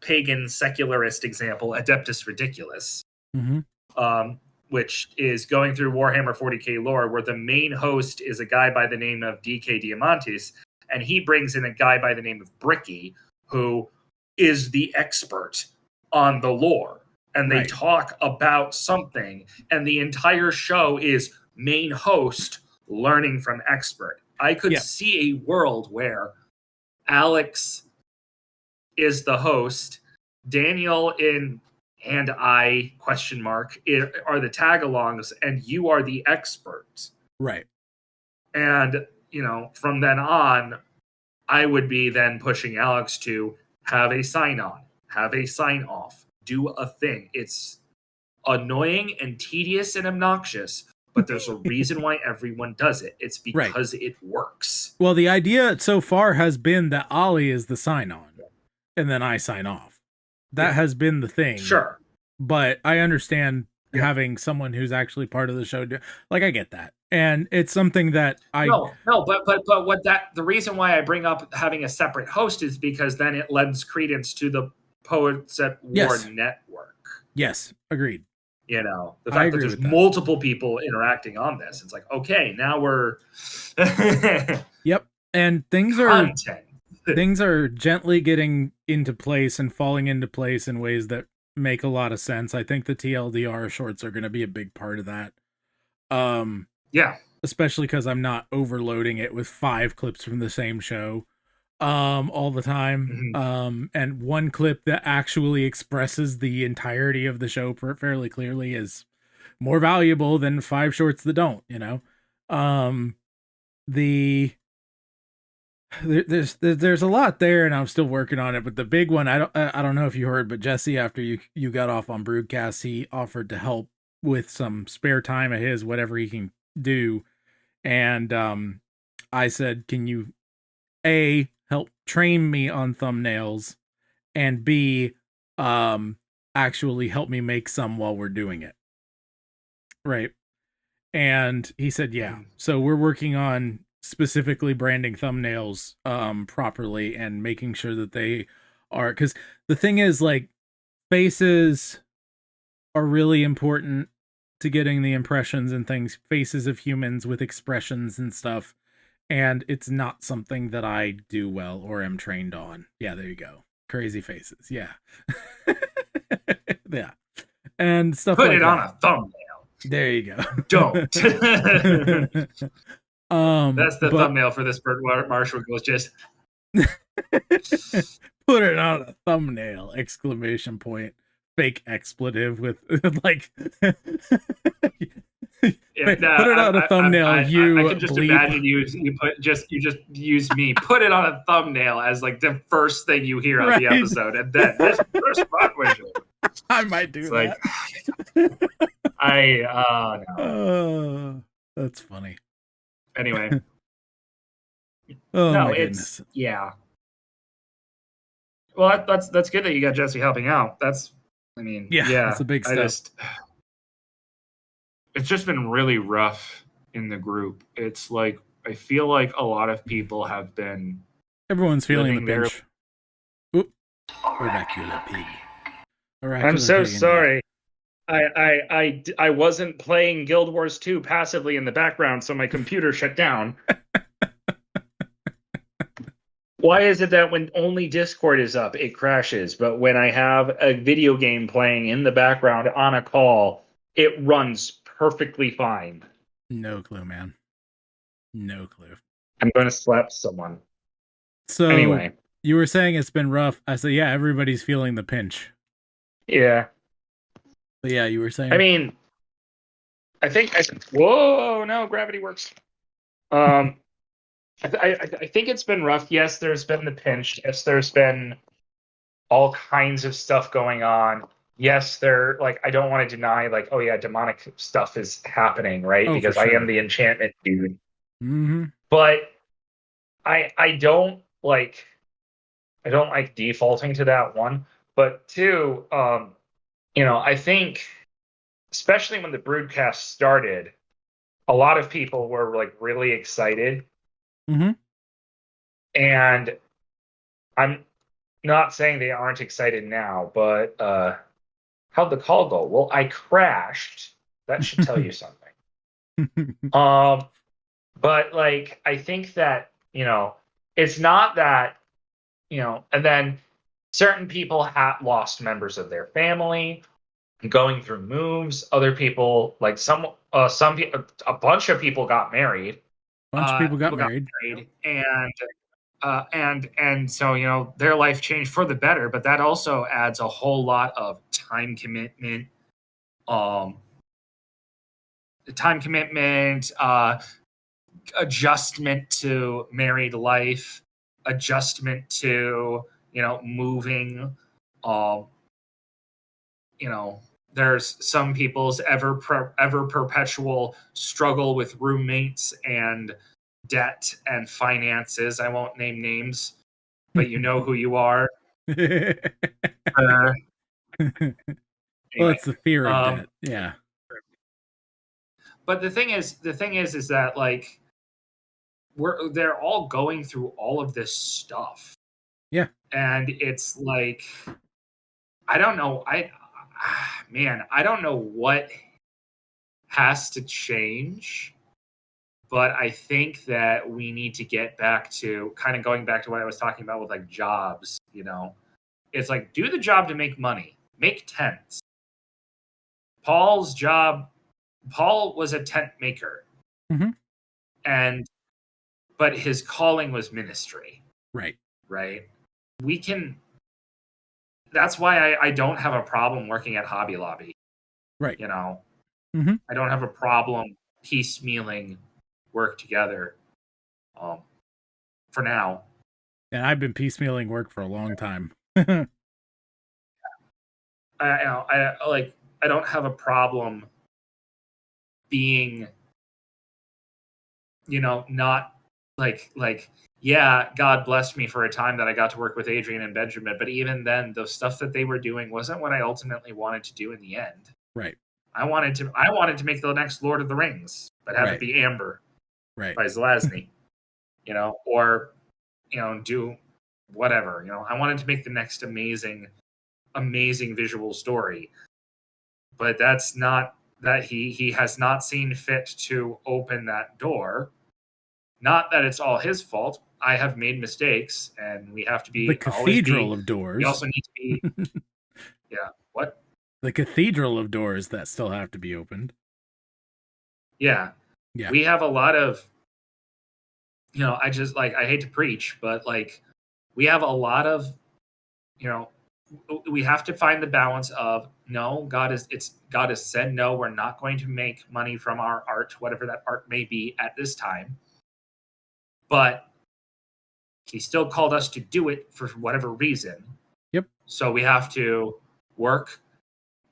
pagan secularist example, Adeptus Ridiculous, which is going through Warhammer 40k lore, where the main host is a guy by the name of DK Diamantis, and he brings in a guy by the name of Bricky, who is the expert on the lore. And they talk about something, and the entire show is main host learning from expert. I could see a world where Alex is the host, Daniel and I question mark are the tag-alongs, and you are the expert. Right. And, from then on, I would be then pushing Alex to have a sign-on, have a sign-off, do a thing. It's annoying and tedious and obnoxious, but there's a reason why everyone does it. It's because it works. Well, the idea so far has been that Ollie is the sign-on, and then I sign off. That has been the thing. Sure. But I understand having someone who's actually part of the show. Like, I get that. And it's something that the reason why I bring up having a separate host is because then it lends credence to the Poets at War network. Yes, agreed. The fact that there's multiple people interacting on this, it's like, okay, now we're Yep. And things are gently getting into place and falling into place in ways that make a lot of sense. I think the TLDR shorts are going to be a big part of that. Yeah. Especially because I'm not overloading it with 5 clips from the same show all the time. Mm-hmm. And one clip that actually expresses the entirety of the show fairly clearly is more valuable than 5 shorts that don't, There's a lot there, and I'm still working on it. But the big one, I don't know if you heard, but Jesse, after you got off on Broadcast, he offered to help with some spare time of his, whatever he can do. And I said, can you A, help train me on thumbnails, and B, actually help me make some while we're doing it, right? And he said, yeah. So we're working on specifically branding thumbnails properly and making sure that they are, because the thing is, like, faces are really important to getting the impressions and things, faces of humans with expressions and stuff, and it's not something that I do well or am trained on. Yeah, there you go. Crazy faces. Yeah. Yeah. And stuff Put like it that. on a thumbnail. There you go. Don't. That's the thumbnail for this Marshwiggle. Just put it on a thumbnail! Exclamation point. Fake expletive with like. Put it on a thumbnail. I can just imagine you just use me. Put it on a thumbnail as like the first thing you hear on the episode, and then this first I might do that. No. That's funny. Anyway. Oh, no, my goodness. Yeah. Well, that's good that you got Jesse helping out. That's a big step. It's just been really rough in the group. It's like, I feel like a lot of people have been. Everyone's feeling the pinch. Oop. Oracular pig. I'm so sorry. I wasn't playing Guild Wars 2 passively in the background, so my computer shut down. Why is it that when only Discord is up, it crashes, but when I have a video game playing in the background on a call, it runs perfectly fine? No clue, man. No clue. I'm going to slap someone. So, anyway. You were saying it's been rough. I said, yeah, everybody's feeling the pinch. Yeah. But yeah, you were saying. I mean, whoa, no, gravity works. I think it's been rough. Yes, there's been the pinch. Yes, there's been all kinds of stuff going on. Yes, I don't want to deny, oh yeah, demonic stuff is happening, right? Because I am the enchantment dude. Mm-hmm. But I don't like defaulting to that, one. But two, I think, especially when the broadcast started, a lot of people were really excited. Mm-hmm. And I'm not saying they aren't excited now, but how'd the call go? Well, I crashed. That should tell you something. But I think that, it's not that, and then certain people lost members of their family going through moves. Other people, some people, a bunch of people got married. Got married. And so, their life changed for the better, but that also adds a whole lot of time commitment, um, adjustment to married life, adjustment to, moving. Um, there's some people's ever perpetual struggle with roommates and debt and finances. I won't name names, but you know who you are. Well, Anyway, it's the fear of debt. Yeah. but the thing is that, like, they're all going through all of this stuff. Yeah. And it's like, I don't know. I don't know what has to change, but I think that we need to get back to kind of going back to what I was talking about with, like, jobs. It's like, do the job to make money, make tents. Paul was a tent maker, Mm-hmm. but his calling was ministry. Right. That's why I don't have a problem working at Hobby Lobby. Right. Mm-hmm. I don't have a problem piecemealing work together. For now. And I've been piecemealing work for a long time. I don't have a problem being, not like, yeah, God blessed me for a time that I got to work with Adrian and Benjamin, but even then, the stuff that they were doing wasn't what I ultimately wanted to do in the end. Right. I wanted to make the next Lord of the Rings, but have it be Amber, right, by Zelazny, or do whatever. I wanted to make the next amazing visual story, but that's not that he has not seen fit to open that door. Not that it's all his fault. I have made mistakes, and we have to be the cathedral of doors. We also need to be. Yeah. What? The cathedral of doors that still have to be opened. Yeah. Yeah. We have a lot of. I just, like, I hate to preach, but, like, we have a lot of. We have to find the balance of, no, God has said, no, we're not going to make money from our art, whatever that art may be at this time. But he still called us to do it for whatever reason. Yep. So we have to work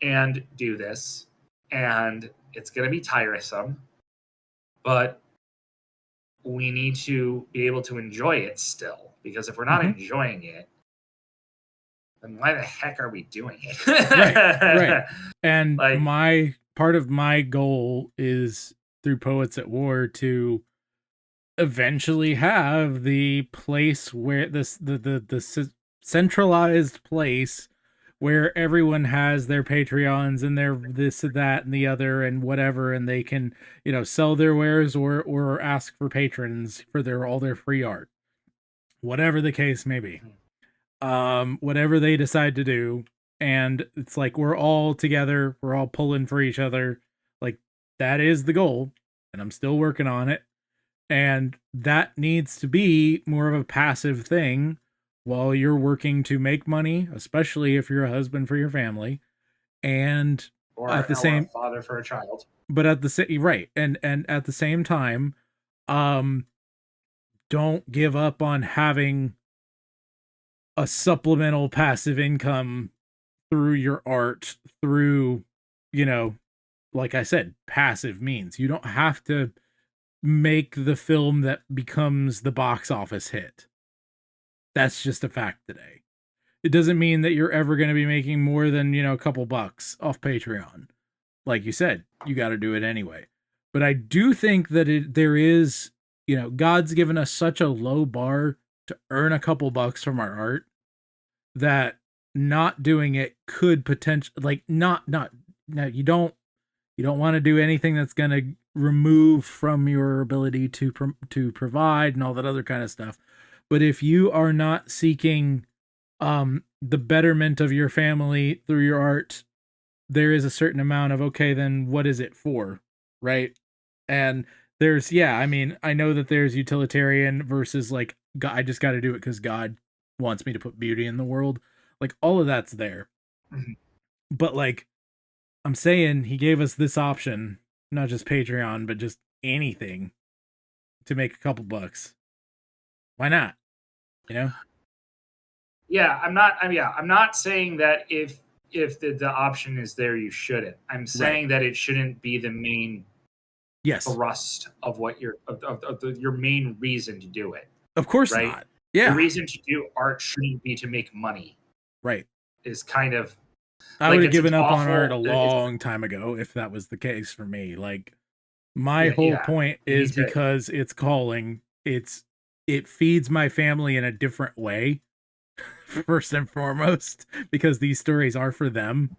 and do this, and it's going to be tiresome, but we need to be able to enjoy it still, because if we're not enjoying it, then why the heck are we doing it? Right. And part of my goal is, through Poets at War, to eventually have the place where the centralized place where everyone has their Patreons and their this and that and the other and whatever, and they can, sell their wares or ask for patrons for all their free art, whatever the case may be. Whatever they decide to do. And it's like, we're all together, we're all pulling for each other. Like, that is the goal, and I'm still working on it. And that needs to be more of a passive thing while you're working to make money, especially if you're a husband for your family, and or a father for a child. But at the same and at the same time, don't give up on having a supplemental passive income through your art, through, like I said, passive means. You don't have to make the film that becomes the box office hit. That's just a fact today. It doesn't mean that you're ever going to be making more than, a couple bucks off Patreon. Like you said, you got to do it anyway. But I do think that there is, God's given us such a low bar to earn a couple bucks from our art that not doing it could potentially, like, no, you don't want to do anything that's going to remove from your ability to provide and all that other kind of stuff. But if you are not seeking the betterment of your family through your art, there is a certain amount of, okay, then what is it for? Right. And there's, I know that there's utilitarian versus, like, I just got to do it because God wants me to put beauty in the world. Like, all of that's there. Mm-hmm. But like, I'm saying he gave us this option, not just Patreon, but just anything to make a couple bucks. Why not? You know? Yeah, I'm not saying that if the option is there, you shouldn't. I'm saying that it shouldn't be the main thrust of what your main reason to do it. Of course right? not. Yeah. The reason to do art shouldn't be to make money. Right. Is kind of. I would have given up on art a long time ago if that was the case for me. Like, my whole point is because it's calling. It feeds my family in a different way. First and foremost, because these stories are for them,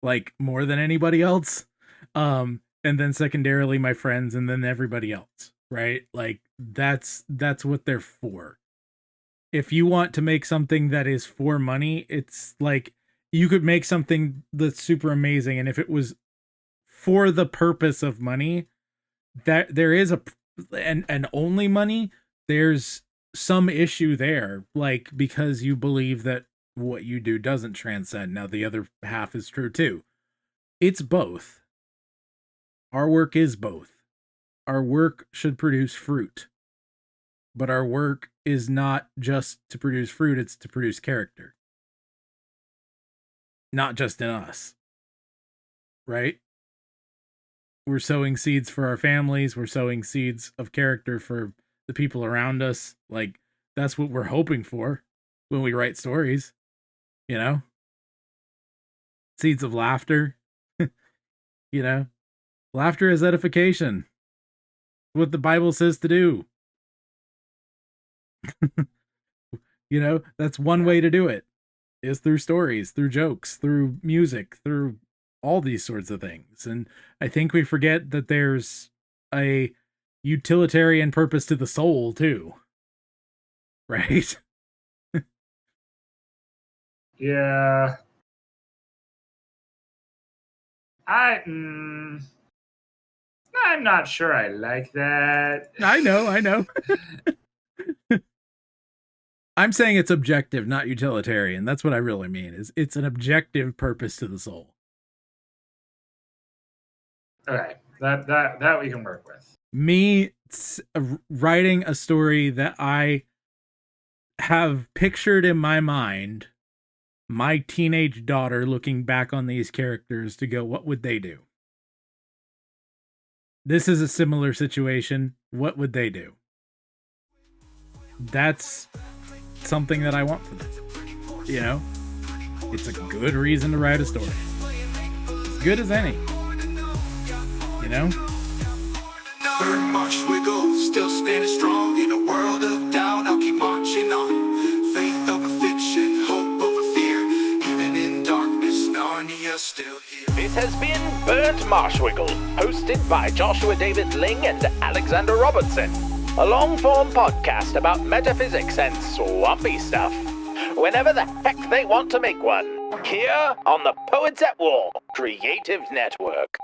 like, more than anybody else. And then secondarily my friends, and then everybody else, right? Like, that's what they're for. If you want to make something that is for money, it's like you could make something that's super amazing, and if it was for the purpose of money, that there is and only money, there's some issue there, like, because you believe that what you do doesn't transcend. Now the other half is true too. It's both. Our work is both. Our work should produce fruit, but our work is not just to produce fruit, it's to produce character, not just in us, right? We're sowing seeds for our families, we're sowing seeds of character for the people around us. Like, that's what we're hoping for when we write stories, you know? Seeds of laughter. You know? Laughter is edification. What the Bible says to do. You know, that's one way to do it, is through stories, through jokes, through music, through all these sorts of things. And I think we forget that there's a utilitarian purpose to the soul too, right? Yeah. I'm not sure I like that. I know. I'm saying it's objective, not utilitarian. That's what I really mean. Is it's an objective purpose to the soul. Okay, that we can work with. Me writing a story that I have pictured in my mind, my teenage daughter looking back on these characters to go, what would they do? This is a similar situation. What would they do? That's something that I want for them. You know? It's a good reason to write a story. As good as any. You know? Marshwiggle, still standing strong in a world of doubt. I'll keep marching on. Faith over fiction, hope over fear. Even in darkness, Narnia still here. This has been Burnt Marshwiggle, hosted by Joshua David Ling and Alexander Robertson. A long-form podcast about metaphysics and swampy stuff. Whenever the heck they want to make one. Here on the Poets at War Creative Network.